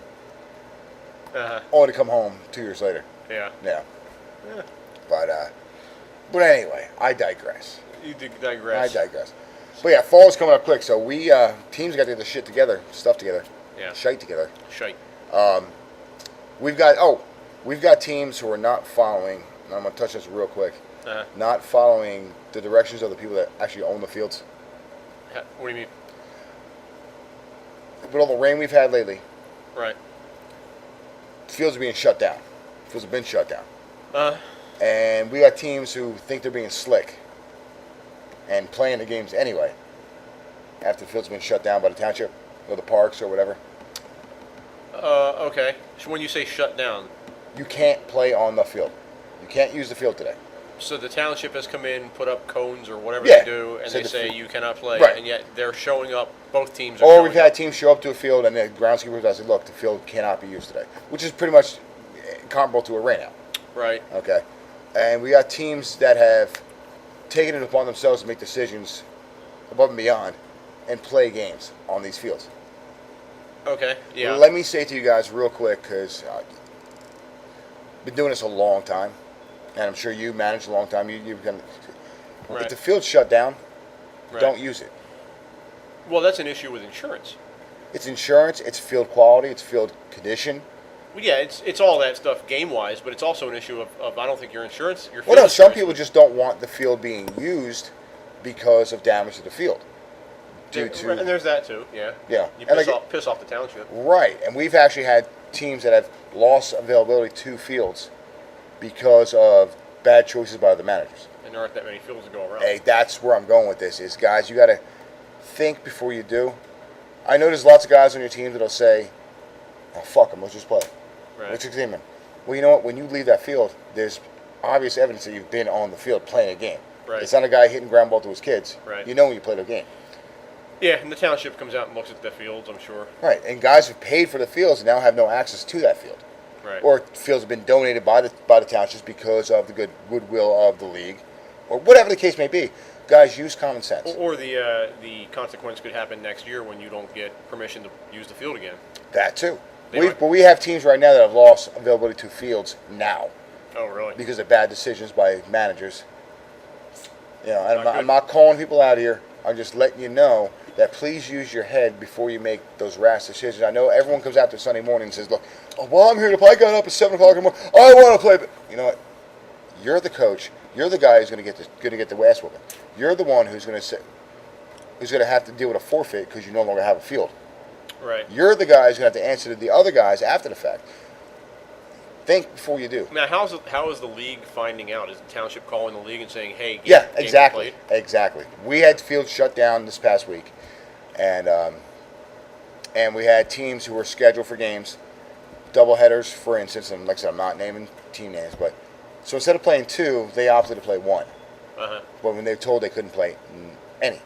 only to come home 2 years later. Yeah. Yeah. Yeah. But anyway, I digress. You digress. I digress. But yeah, fall's coming up quick, so we teams got to get the shit together, stuff together, Yeah. shite together. Shite. We've got teams who are not following. And I'm gonna touch this real quick. Not following the directions of the people that actually own the fields. What do you mean? With all the rain we've had lately, Right. fields are being shut down. Fields have been shut down. Uh, And we got teams who think they're being slick and playing the games anyway after the field's been shut down by the township or the parks or whatever. okay. So when you say shut down, You can't play on the field. You can't use the field today. so the township has come in, put up cones or whatever Yeah. they do, and So they the say fi- you cannot play, Right. and yet they're showing up. Both teams are. Or showing we've had up. teams show up to a field and the groundskeepers I said, look, the field cannot be used today, which is pretty much comparable to a rainout. Right. Okay. And we got teams that have taken it upon themselves to make decisions above and beyond and play games on these fields. Okay. Yeah. Let me say to you guys real quick, because I've been doing this a long time, and I'm sure you managed a long time. Right. If the field's shut down, Right. don't use it. Well, that's an issue with insurance. It's insurance, it's field quality, it's field condition. Well, yeah, it's all that stuff game wise, but it's also an issue of I don't think your insurance. Your Well, field no, some insurance- people just don't want the field being used because of damage to the field. Due to and there's that too. Yeah. Yeah. You And piss off the township. right, and we've actually had teams that have lost availability to fields because of bad choices by the managers. And there aren't that many fields to go around. Hey, that's where I'm going with this. Is guys, you got to think before you do. I know there's lots of guys on your team that'll say, "Oh fuck them, let's just play. Right. Let's examine." Well, you know what? When you leave that field, there's obvious evidence that you've been on the field playing a game. Right. It's not a guy hitting ground ball to his kids. Right. You know when you played a game. Yeah, and the township comes out and looks at the fields, I'm sure. Right, and guys who've paid for the fields now have no access to that field. Right. Or fields have been donated by the townships because of the goodwill of the league, or whatever the case may be. Guys, use common sense. Or the consequence could happen next year when you don't get permission to use the field again. That too. They might- But we have teams right now that have lost availability to fields now Oh, really? because of bad decisions by managers. You know, and Not good. I'm not calling people out here. I'm just letting you know that please use your head before you make those rash decisions. I know everyone comes out there Sunday morning and says, "Look, oh, well, I'm here to play. I got up at 7 o'clock in the morning. I want to play." But you know what? You're the coach. You're the guy who's going to get the ass whooping. You're the one who's going to have to deal with a forfeit because you no longer have a field. Right. You're the guy who's going to have to answer to the other guys after the fact. Think before you do. Now, how is the league finding out? Is the township calling the league and saying, "Hey, Yeah, game exactly, played?" exactly. We had fields shut down this past week, and we had teams who were scheduled for games, doubleheaders, for instance. And like I said, I'm not naming team names, but so instead of playing two, they opted to play one. Uh-huh. But when they were told they couldn't play any,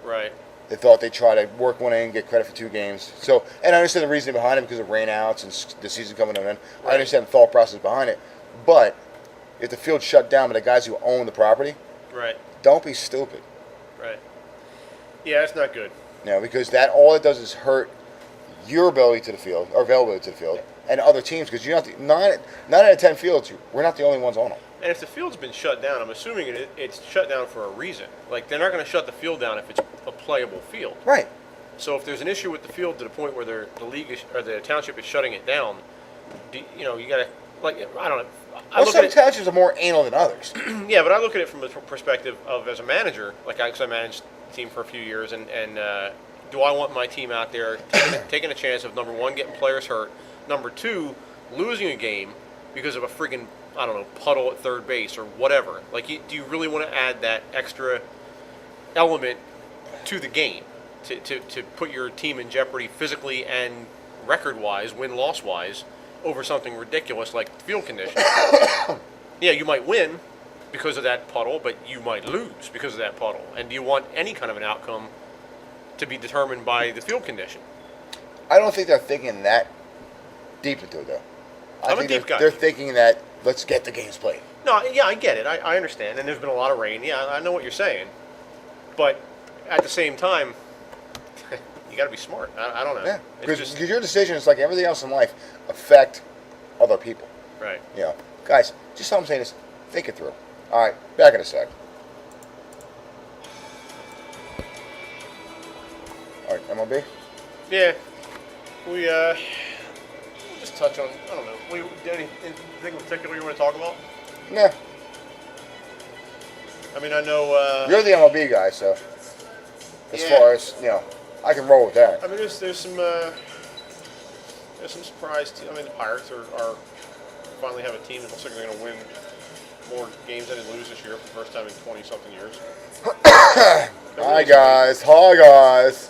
Right. they thought they'd try to work one in, get credit for 2 games. So, and I understand the reasoning behind it because of rainouts and the season coming to an end. I Right. understand the thought process behind it. But if the field's shut down by the guys who own the property, Right. don't be stupid. Right. Yeah, that's not good. You know, because that all it does is hurt your ability to the field or availability to the field and other teams. Because you're not the, 9 out of 10 fields, we're not the only ones on them. And if the field's been shut down, I'm assuming it's shut down for a reason. Like, they're not going to shut the field down if it's a playable field. Right. So if there's an issue with the field to the point where the league is, or the township is shutting it down, you got to, like, I don't know. I Well, look some at it, townships are more anal than others. yeah, but I look at it from the perspective of as a manager, like I managed the team for a few years, and do I want my team out there taking a chance of, number one, getting players hurt, number two, losing a game because of a freaking, I don't know, puddle at third base or whatever. Like, do you really want to add that extra element to the game to put your team in jeopardy physically and record-wise, win-loss-wise, over something ridiculous like field conditions? Yeah, you might win because of that puddle, but you might lose because of that puddle. And do you want any kind of an outcome to be determined by the field condition? I don't think they're thinking that deep into it, though. I I'm a think deep guy. they're thinking that let's get the games played. No, yeah, I get it. I understand. And there's been a lot of rain. Yeah, I know what you're saying. But at the same time, you got to be smart. I don't know. Yeah, It's because just, your decisions, like everything else in life, affect other people. right. You know, guys, just all I'm saying is think it through. All right, back in a sec. All right, MLB. Yeah. We'll just touch on, I don't know. Anything in particular you want to talk about? Nah, I mean, I know. you're the MLB guy, so as Yeah. far as I can roll with that. I mean, there's some surprise. I mean, the Pirates are finally have a team that looks like they're going to win more games than they lose this year for the first time in 20-something years. Hi guys, hi guys.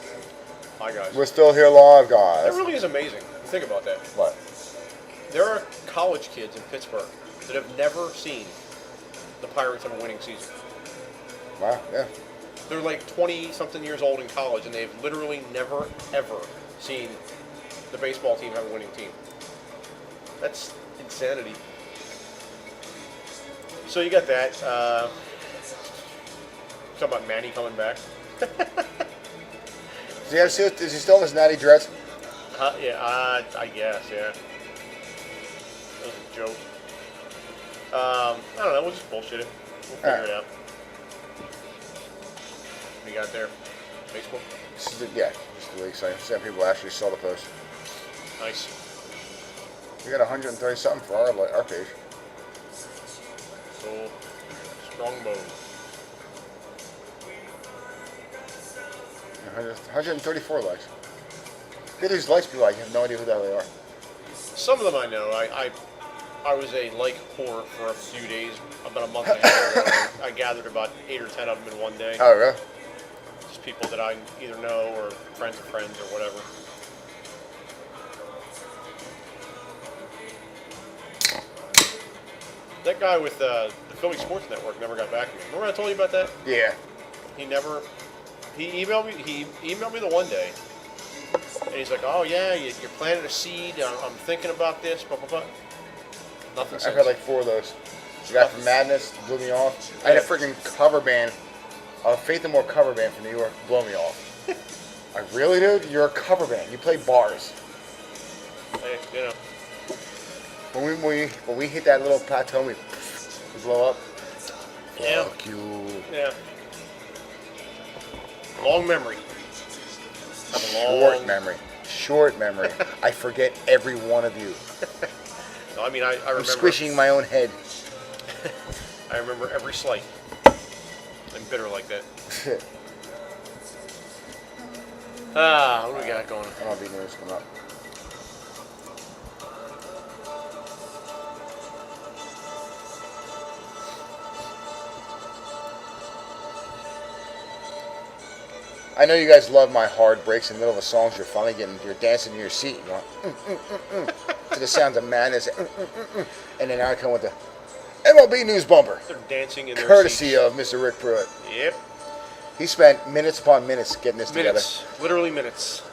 Hi, guys. We're still here live, That guys. really is amazing. Think about that. What? There are college kids in Pittsburgh that have never seen the Pirates have a winning season. Wow, yeah. They're like 20-something years old in college, and they've literally never, ever seen the baseball team have a winning team. That's insanity. So you got that. Talking about Manny coming back. Is he still in his natty dreads? Yeah, I guess, yeah. That was a joke. I don't know, we'll just bullshit it. We'll figure Alright. it out. you got there? Facebook? This is the league site. Some people actually saw the post. Nice. We got 130 something for our page. So, Strongbow. 134 likes. Get these likes people, I have no idea who the hell they are. Some of them I know. I was a like whore for a few days, about a month and a half ago. I gathered about 8 or 10 of them in one day. Oh, really? Just people that I either know or friends of friends or whatever. That guy with the Philly Sports Network never got back to me. Remember I told you about that? Yeah. He emailed me. He emailed me the one day, and he's like, "Oh yeah, you're planting a seed. I'm thinking about this." Blah blah blah. Nothing. I've since. had like 4 of those. The guy from Madness blew me off. I had a freaking cover band, a Faith No More cover band from New York, blow me off. Like, really, dude? You're a cover band. You play bars. Hey, you know. When we hit that little plateau, we blow up. Yeah. Fuck you. Yeah. Long memory. Short memory. I forget every one of you. No, I mean, I I'm remember. squishing my own head. I remember every slight. I'm bitter like that. What do we got going? MLB news coming up. I know you guys love my hard breaks in the middle of a song. You're finally you're dancing in your seat. You know, to the sounds of Madness. And then I come with the MLB news bumper. They're dancing in their Courtesy seats. of Mr. Rick Pruitt. Yep. He spent minutes upon minutes getting this Minutes. Literally minutes.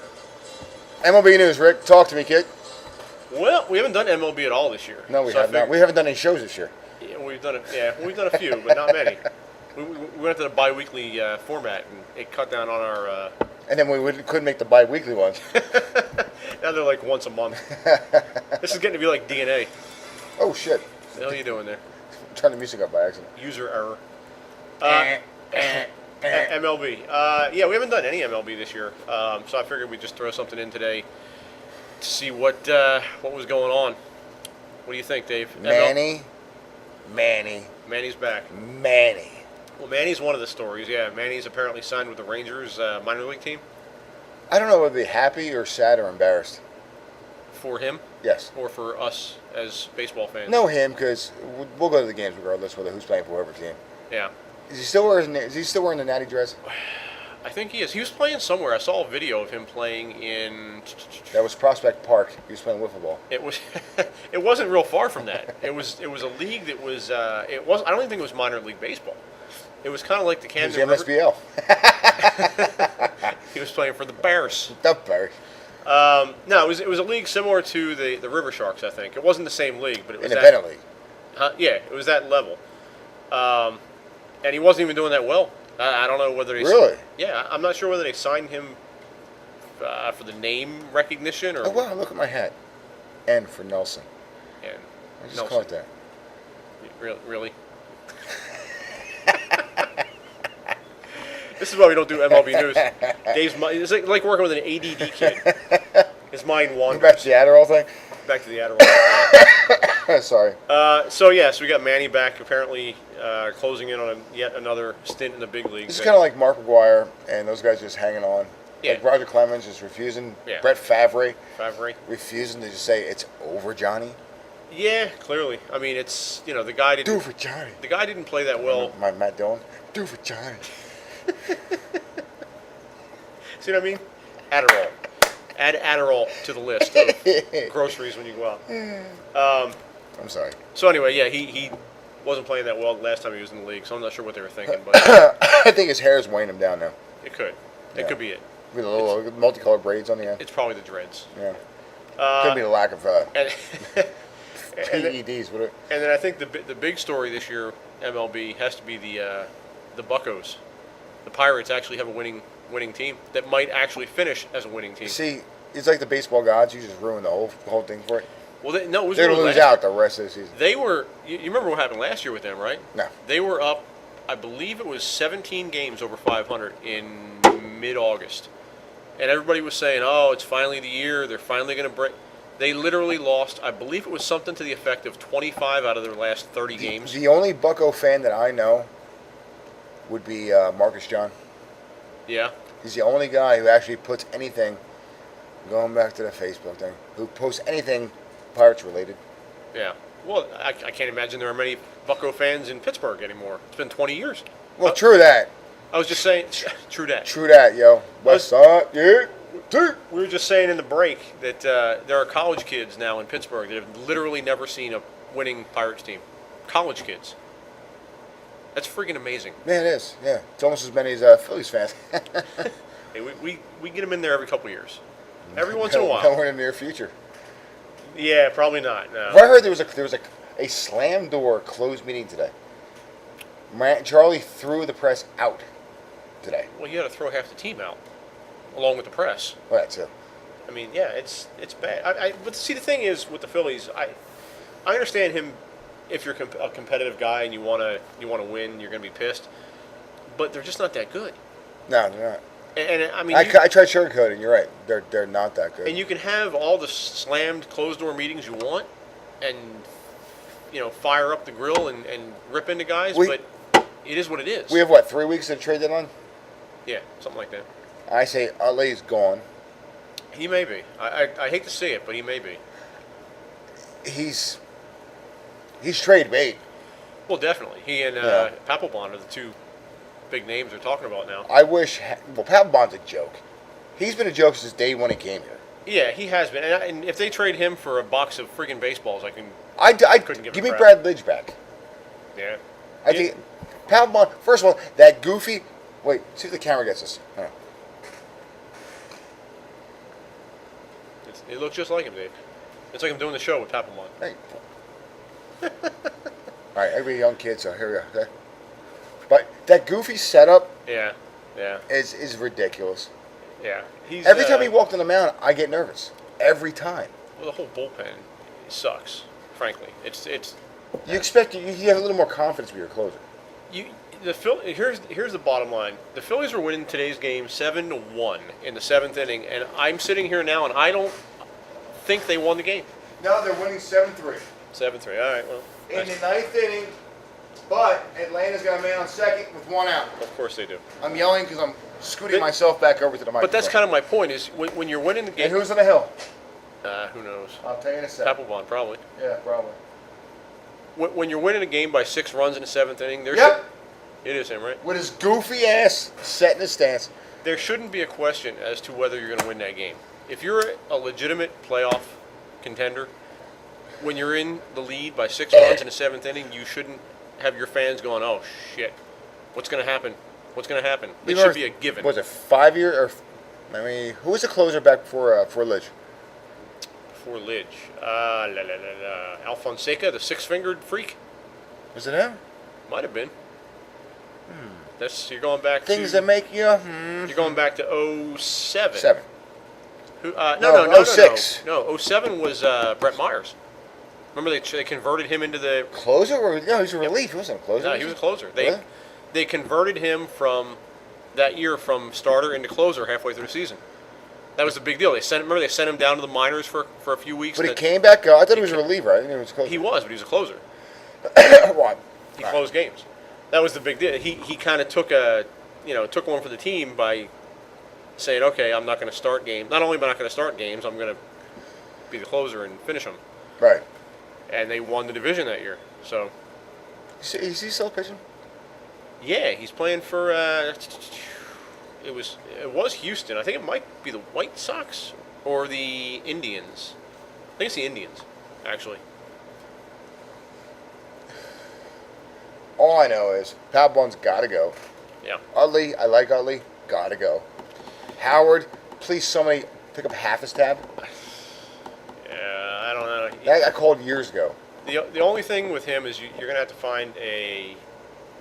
together. MLB news, Rick. Talk to me, kid. Well, we haven't done MLB at all this year. No, we So I have not. figured- We haven't done any shows this year. Yeah, we've done it. Yeah, we've done a few, but not many. We went to the bi-weekly format, and it cut down on our. And then couldn't make the bi-weekly ones. Now they're like once a month. This is getting to be like DNA. Oh, shit. What the hell are you doing there? Turn the music up by accident. User error. Eh. MLB. Yeah, we haven't done any MLB this year, so I figured we'd just throw something in today to see what was going on. What do you think, Dave? Manny's back. Manny. Well, Manny's one of the stories. Yeah, Manny's apparently signed with the Rangers minor league team. I don't know whether to be happy or sad or embarrassed. For him, Yes. or for us as baseball fans. No, him, because we'll go to the games regardless whether who's playing for whoever team. Yeah, Is he still wearing the natty dress? I think he is. He was playing somewhere. I saw a video of him playing in. That was Prospect Park. He was playing wiffle ball. It was. It wasn't real far from that. It was a league that was. It was. I don't even think it was minor league baseball. It was kind of like the He was Camden River. MSBL. He was playing for the Bears. The Bears. No, it was a league similar to the River Sharks. I think it wasn't the same league, but it was Independent league. Yeah, it was that level. And he wasn't even doing that well. I don't know whether they. Really? Yeah, I'm not sure whether they signed him for the name recognition or. Oh, wow, look at my hat. N for Nelson. And I just Nelson. call it that. Really? This is why we don't do MLB news. Dave's mind, it's like working with an ADD kid. His mind wanders. Back to the Adderall thing? Back to the Adderall. Sorry. So we got Manny back. Apparently, closing in on yet another stint in the big leagues. This is kind of like Mark McGuire and those guys just hanging on. Yeah. Like Roger Clemens is refusing. Yeah. Brett Favre Favre. refusing to just say it's over, Johnny. Yeah, clearly. I mean, it's the guy didn't. Do for Johnny. The guy didn't play that well. My Matt Dillon. Do for Johnny. See what I mean? Adderall. Add Adderall to the list of groceries when you go out. I'm sorry. So anyway, yeah, he wasn't playing that well the last time he was in the league, so I'm not sure what they were thinking, but I think his hair is weighing him down now. it could. It Yeah. could be it. With a little multicolored braids on the end. It's probably the dreads. Yeah. Could be the lack of And, and, then, PEDs. Would it? and then I think the big story this year, MLB, has to be the Buccos. The Pirates actually have a winning team that might actually finish as a winning team. See, it's like the baseball gods. You just ruined the whole thing for it. Well, it was They're really going to lose last out the rest of the season. They were. You remember what happened last year with them, right? No. They were up I believe it was 17 games over 500 in mid-August. And everybody was saying, oh, it's finally the year. They're finally going to break. They literally lost, I believe it was something to the effect of 25 out of their last 30 games. The only Bucko fan that I know would be Marcus John. Yeah. He's the only guy who actually puts anything, going back to the Facebook thing, who posts anything Pirates related. Yeah. Well, I can't imagine there are many Bucko fans in Pittsburgh anymore. It's been 20 years. Well, true that. I was just saying, true that. True that, yo. West Side, yeah. We were just saying in the break that there are college kids now in Pittsburgh that have literally never seen a winning Pirates team. College kids. That's freaking amazing. Yeah, it is. Yeah, it's almost as many as Phillies fans. Hey, we get them in there every couple years. Every once in a while. Nowhere in the near future. Yeah, probably not. No. Well, I heard there was a slam door closed meeting today. Charlie threw the press out today. Well, you had to throw half the team out, along with the press. Well, that's it. I mean, yeah, it's bad. But see, the thing is with the Phillies, I understand him. If you're a competitive guy and you wanna win, you're gonna be pissed. But they're just not that good. No, they're not. And I mean, I tried sugarcoating. You're right. They're not that good. and you can have all the slammed closed door meetings you want, and fire up the grill and rip into guys. But it is what it is. We have what, 3 weeks to trade deadline? Yeah, something like that. I say Utley's gone. He may be. I hate to see it, but he may be. He's trade bait. Well, definitely. He and Yeah. Papelbon are the two big names they're talking about now. I wish. Well, Papelbon's a joke. He's been a joke since day one he came here. Yeah, he has been. And if they trade him for a box of freaking baseballs, I couldn't give give a me crap. Brad Lidge back. Yeah. I think Papelbon. First of all, that goofy. Wait, see if the camera gets us. Huh. It looks just like him, Dave. It's like I'm doing the show with Papelbon. Hey. All right, every young kid. So here we go. Okay. But that goofy setup Yeah. is ridiculous. Yeah. He's Every time he walked on the mound, I get nervous. Every time. Well, the whole bullpen sucks. Frankly, it's You expect you have a little more confidence with your closer. Here's the bottom line. The Phillies were winning today's game 7-1 in the 7th inning, and I'm sitting here now, and I don't think they won the game. No, they're winning 7-3. 7-3. All right. Well, In the ninth inning, but Atlanta's got a man on second with one out. of course they do. I'm yelling because I'm scooting But- myself back over to the microphone. But that's kind of my point. Is when you're winning the And game. who's on the hill? Who knows? I'll tell you in a second. Papelbon probably. Yeah, probably. When you're winning a game by 6 runs in the 7th inning, Yep. It is him, right? With his goofy ass set in his stance. There shouldn't be a question as to whether you're going to win that game. If you're a legitimate playoff contender, when you're in the lead by 6 runs in the 7th inning, you shouldn't have your fans going, "Oh shit, what's going to happen? What's going to happen?" It should be a given. Was it 5 year or? I mean, who was the closer back for Lidge? For Lidge, Al Fonseca, the six-fingered freak, Was it him? might have been. You're going back Things to that make you. you're going back to 07. 7. Who, No, no, 06. No, 07 was Brett Myers. Remember they converted him into the. Closer or no? He was a relief. He wasn't a closer. No, he was a closer. Really? They converted him from that year from starter into closer halfway through the season. That was the big deal. They sent him down to the minors for a few weeks. But he came back. I thought he was a reliever. I didn't know he was a closer. He was, but he was a closer. What? He closed games. That was the big deal. He kind of took one for the team by saying, okay, I'm not going to start games. Not only am I not going to start games, I'm going to be the closer and finish them. Right. And they won the division that year. So Is he still pitching? yeah, he's playing for. It was Houston. I think it might be the White Sox or the Indians. I think it's the Indians, actually. All I know is Papelbon's got to go. Yeah. Utley, I like Utley. Got to go. Howard, please somebody pick up half his tab. Yeah, I don't know. That got called years ago. The only thing with him is you're going to have to find a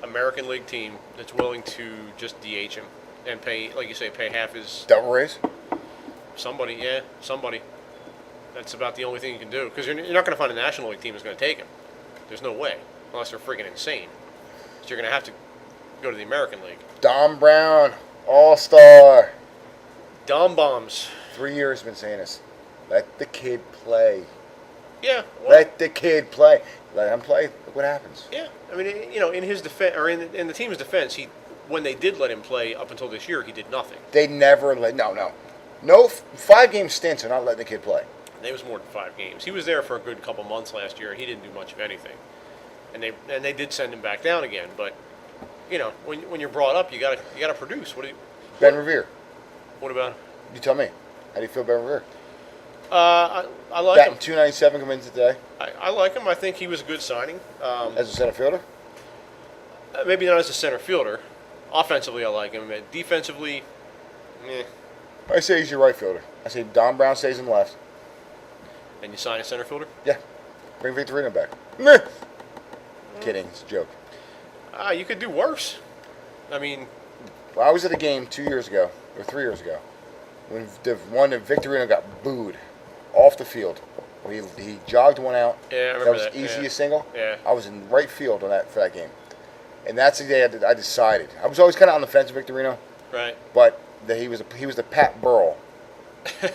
American League team that's willing to just DH him and pay, like you say, pay half his. Double raise? Somebody. That's about the only thing you can do because you're not going to find a National League team that's going to take him. There's no way, unless they're freaking insane. So you're going to have to go to the American League. Dom Brown, All-Star. Dom Bombs. 3 years been saying this. Let the kid play. Yeah. Well, Let the kid play. Let him play. Look what happens. yeah. I mean, in his defense, or in the team's defense, when they did let him play up until this year, he did nothing. They never let. No 5-game stints are not letting the kid play. And it was more than 5 games. He was there for a good couple months last year, and he didn't do much of anything. And they did send him back down again. But when you're brought up, you gotta produce. Ben Revere. What about? You tell me. How do you feel about Revere? I like Batting him. 297 coming into today. I like him. I think he was a good signing. As a center fielder? Maybe not as a center fielder. Offensively, I like him. Defensively, meh. I say he's your right fielder. I say Don Brown stays in left. And you sign a center fielder? Yeah. Bring Victorino back. Meh. Kidding. It's a joke. You could do worse. I mean, Well, I was at a game 2 years ago, or 3 years ago, when the one that Victorino got booed off the field. When he jogged one out. Yeah, I remember that was that, easy yeah. as single. Yeah. I was in right field for that game. And that's the day I decided. I was always kind of on the fence with Victorino, right. but that he was the Pat Burrell,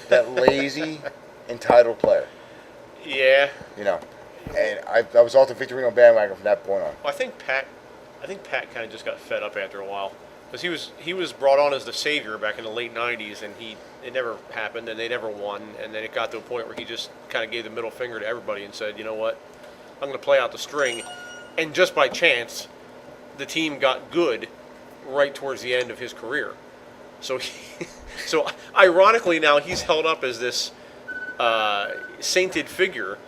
that lazy, entitled player. Yeah. And I was off the Victorino bandwagon from that point on. Well, I think Pat kind of just got fed up after a while, because he was brought on as the savior back in the late '90s, and it never happened, and they never won, and then it got to a point where he just kind of gave the middle finger to everybody and said, you know what, I'm going to play out the string, and just by chance, the team got good right towards the end of his career. So ironically now he's held up as this sainted figure,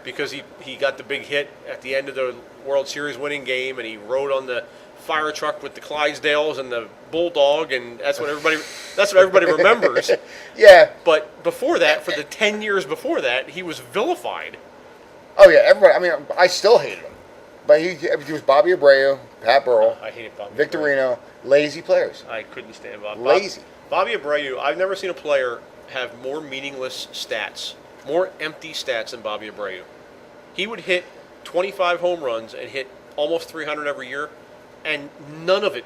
because he got the big hit at the end of the World Series winning game, and he rode on the fire truck with the Clydesdales and the Bulldog, and that's what everybody remembers. Yeah. But before that, for the 10 years before that, he was vilified. Oh yeah, everybody. I mean, I still hated him, but he was Bobby Abreu, Pat Burrell, I hated Bobby Victorino, lazy players. Abreu. I couldn't stand Bobby. Lazy. Bobby Abreu, I've never seen a player have more meaningless stats, more empty stats than Bobby Abreu. He would hit 25 home runs and hit almost 300 every year, and none of it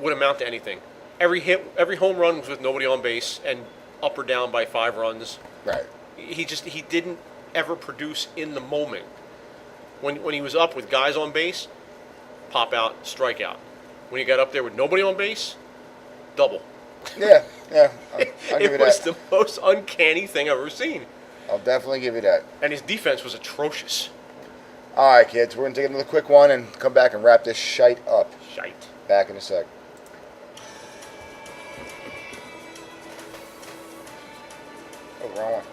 would amount to anything. Every home run was with nobody on base and up or down by 5 runs. Right. He didn't ever produce in the moment. When he was up with guys on base, pop out, strikeout. When he got up there with nobody on base, double. Yeah. I'll give you It was that. the most uncanny thing I've ever seen. I'll definitely give you that. And his defense was atrocious. All right, kids, we're gonna take another quick one and come back and wrap this shite up. Shite. Back in a sec. Oh, wrong one.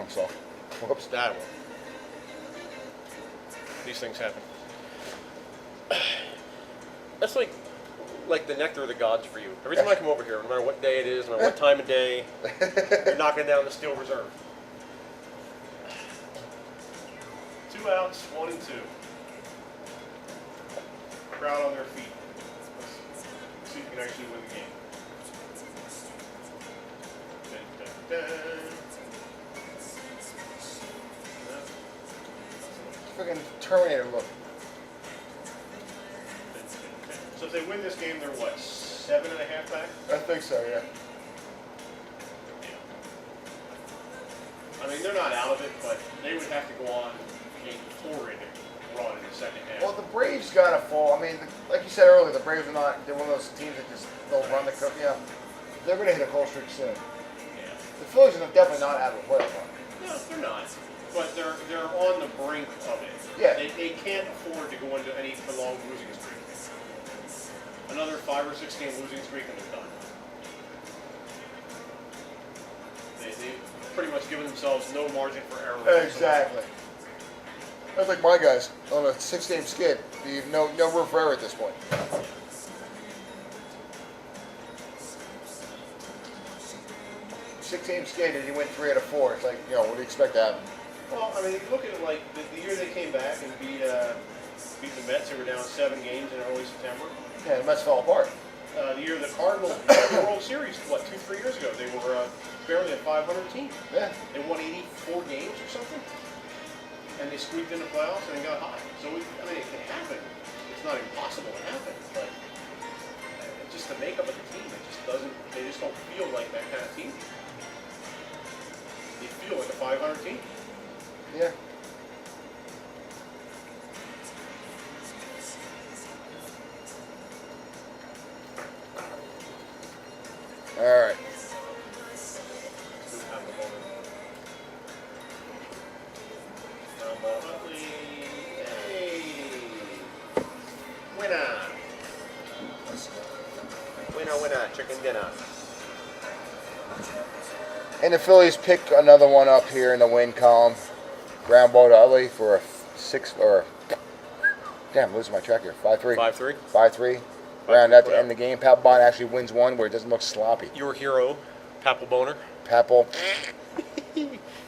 I'm sorry. Whoops. That one. These things happen. That's like the nectar of the gods for you. Every time I come over here, no matter what day it is, no matter what time of day, you're knocking down the steel reserve. 2 outs, 1 and 2. Crowd on their feet. Let's see if you can actually win the game. Dun, dun, dun. Freaking Terminator look. So if they win this game, they're what, 7.5 back? I think so, yeah. I mean, they're not out of it, but they would have to go on a torrid run in the second half. Well, the Braves got to fall. I mean, like you said earlier, the Braves are not, they're one of those teams that just don't run the cup. Yeah. They're going to hit a cold streak soon. Yeah. The Phillies are definitely not out of the playoff run. No, they're not. But they're on the brink of it. Yeah. They can't afford to go into any prolonged losing streak. Another 5 or 6 game losing streak and they're done. They've pretty much given themselves no margin for error. Exactly. That's like my guys on a 6-game skid. You have no room for error at this point. Six-game skid and you win 3 out of 4. It's like, what do you expect to happen? Well, I mean, if you look at it like the year they came back and beat the Mets, who were down 7 games in early September. Yeah, the Mets fell apart. The year the Cardinals won the World Series, 2-3 years ago, they were barely a 500 team. Yeah. They won 84 games or something. and they squeaked in the playoffs and they got hot. So it can happen. It's not impossible to happen, but just the makeup of the team, it just doesn't. They just don't feel like that kind of team. They feel like a 500 team. Yeah. All right. Hey, winner, winner, chicken dinner. And the Phillies pick another one up here in the win column. Ground ball to Utley for a 6 or damn, losing my track here. 5-3. 5-3. 5-3. Round out to end the game. Papelbon actually wins one where it doesn't look sloppy. Your hero, Papelboner. Papel.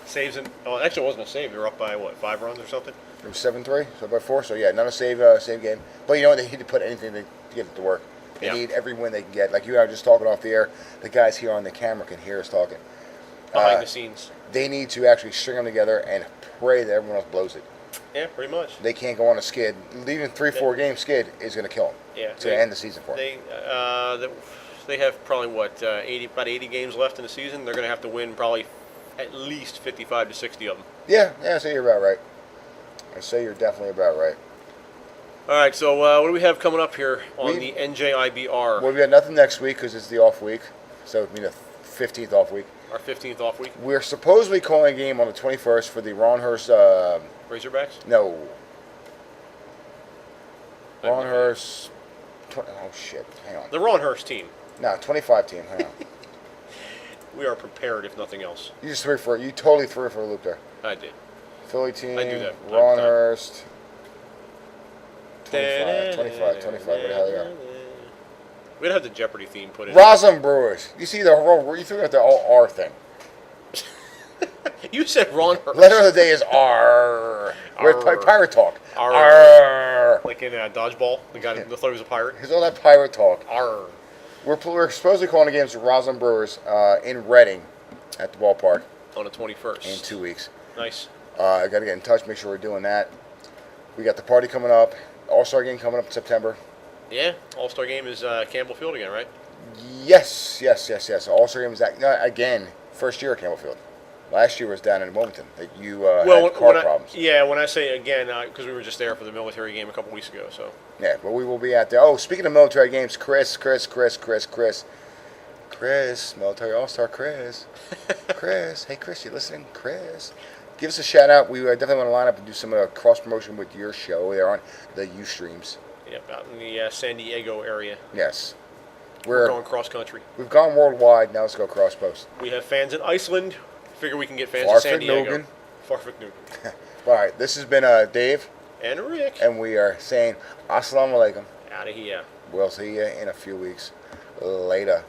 Saves him. Oh, actually, it wasn't a save. They were up by what, 5 runs or something? It was 7-3, so by 4. So yeah, not a save game. But you know what? They need to put anything to get it to work. They need every win they can get. Like you and I were just talking off the air. The guys here on the camera can hear us talking. Behind the scenes. They need to actually string them together and pray that everyone else blows it. Yeah, pretty much. They can't go on a skid. Leaving 3-4 game skid is going to kill them. Yeah, it's going to end the season for them. They have probably what about 80 games left in the season. They're going to have to win probably at least 55 to 60 of them. Yeah, I say you're about right. I say you're definitely about right. All right, so what do we have coming up here on the NJIBR? Well, we got nothing next week because it's the off week, so it means the 15th off week. Our 15th off week. We're supposedly calling a game on the 21st for the Ronhurst. Razorbacks? No. Ronhurst. Oh shit! Hang on. The Ronhurst team. No, 25 team. Hang on. We are prepared, if nothing else. You totally threw it for a loop there. I did. Philly team. I do that. Ronhurst. 25. Where the hell they are? We'd have the Jeopardy theme put in. Roslyn Brewers. You see the whole. You threw out the whole R thing. You said Ronhurst. Letter of the day is R. We're pirate talk. R. R. Like in Dodgeball, the guy that thought he was a pirate. Here's all that pirate talk. R. We're supposedly calling the games to Roslyn Brewers in Reading at the ballpark On the 21st. in 2 weeks. Nice. I got to get in touch, make sure we're doing that. We got the party coming up. All-Star game coming up in September. Yeah, All-Star game is Campbell Field again, right? Yes. All-Star game is again, first year at Campbell Field. Last year was down in Wilmington. That you had car problems. Yeah, when I say again, because we were just there for the military game a couple weeks ago. So. Yeah, but we will be out there. Oh, speaking of military games, Chris, military all-star Chris. Chris, hey Chris, you listening? Chris, give us a shout out. We definitely want to line up and do some cross promotion with your show there on the Ustreams. Yep, out in the San Diego area. Yes. We're going cross country. We've gone worldwide. Now let's go cross post. We have fans in Iceland. Figure we can get fans in San Diego. Farfik-Nugan. All right, this has been Dave. And Rick. And we are saying Assalamu alaikum. Out of here. We'll see you in a few weeks. Later.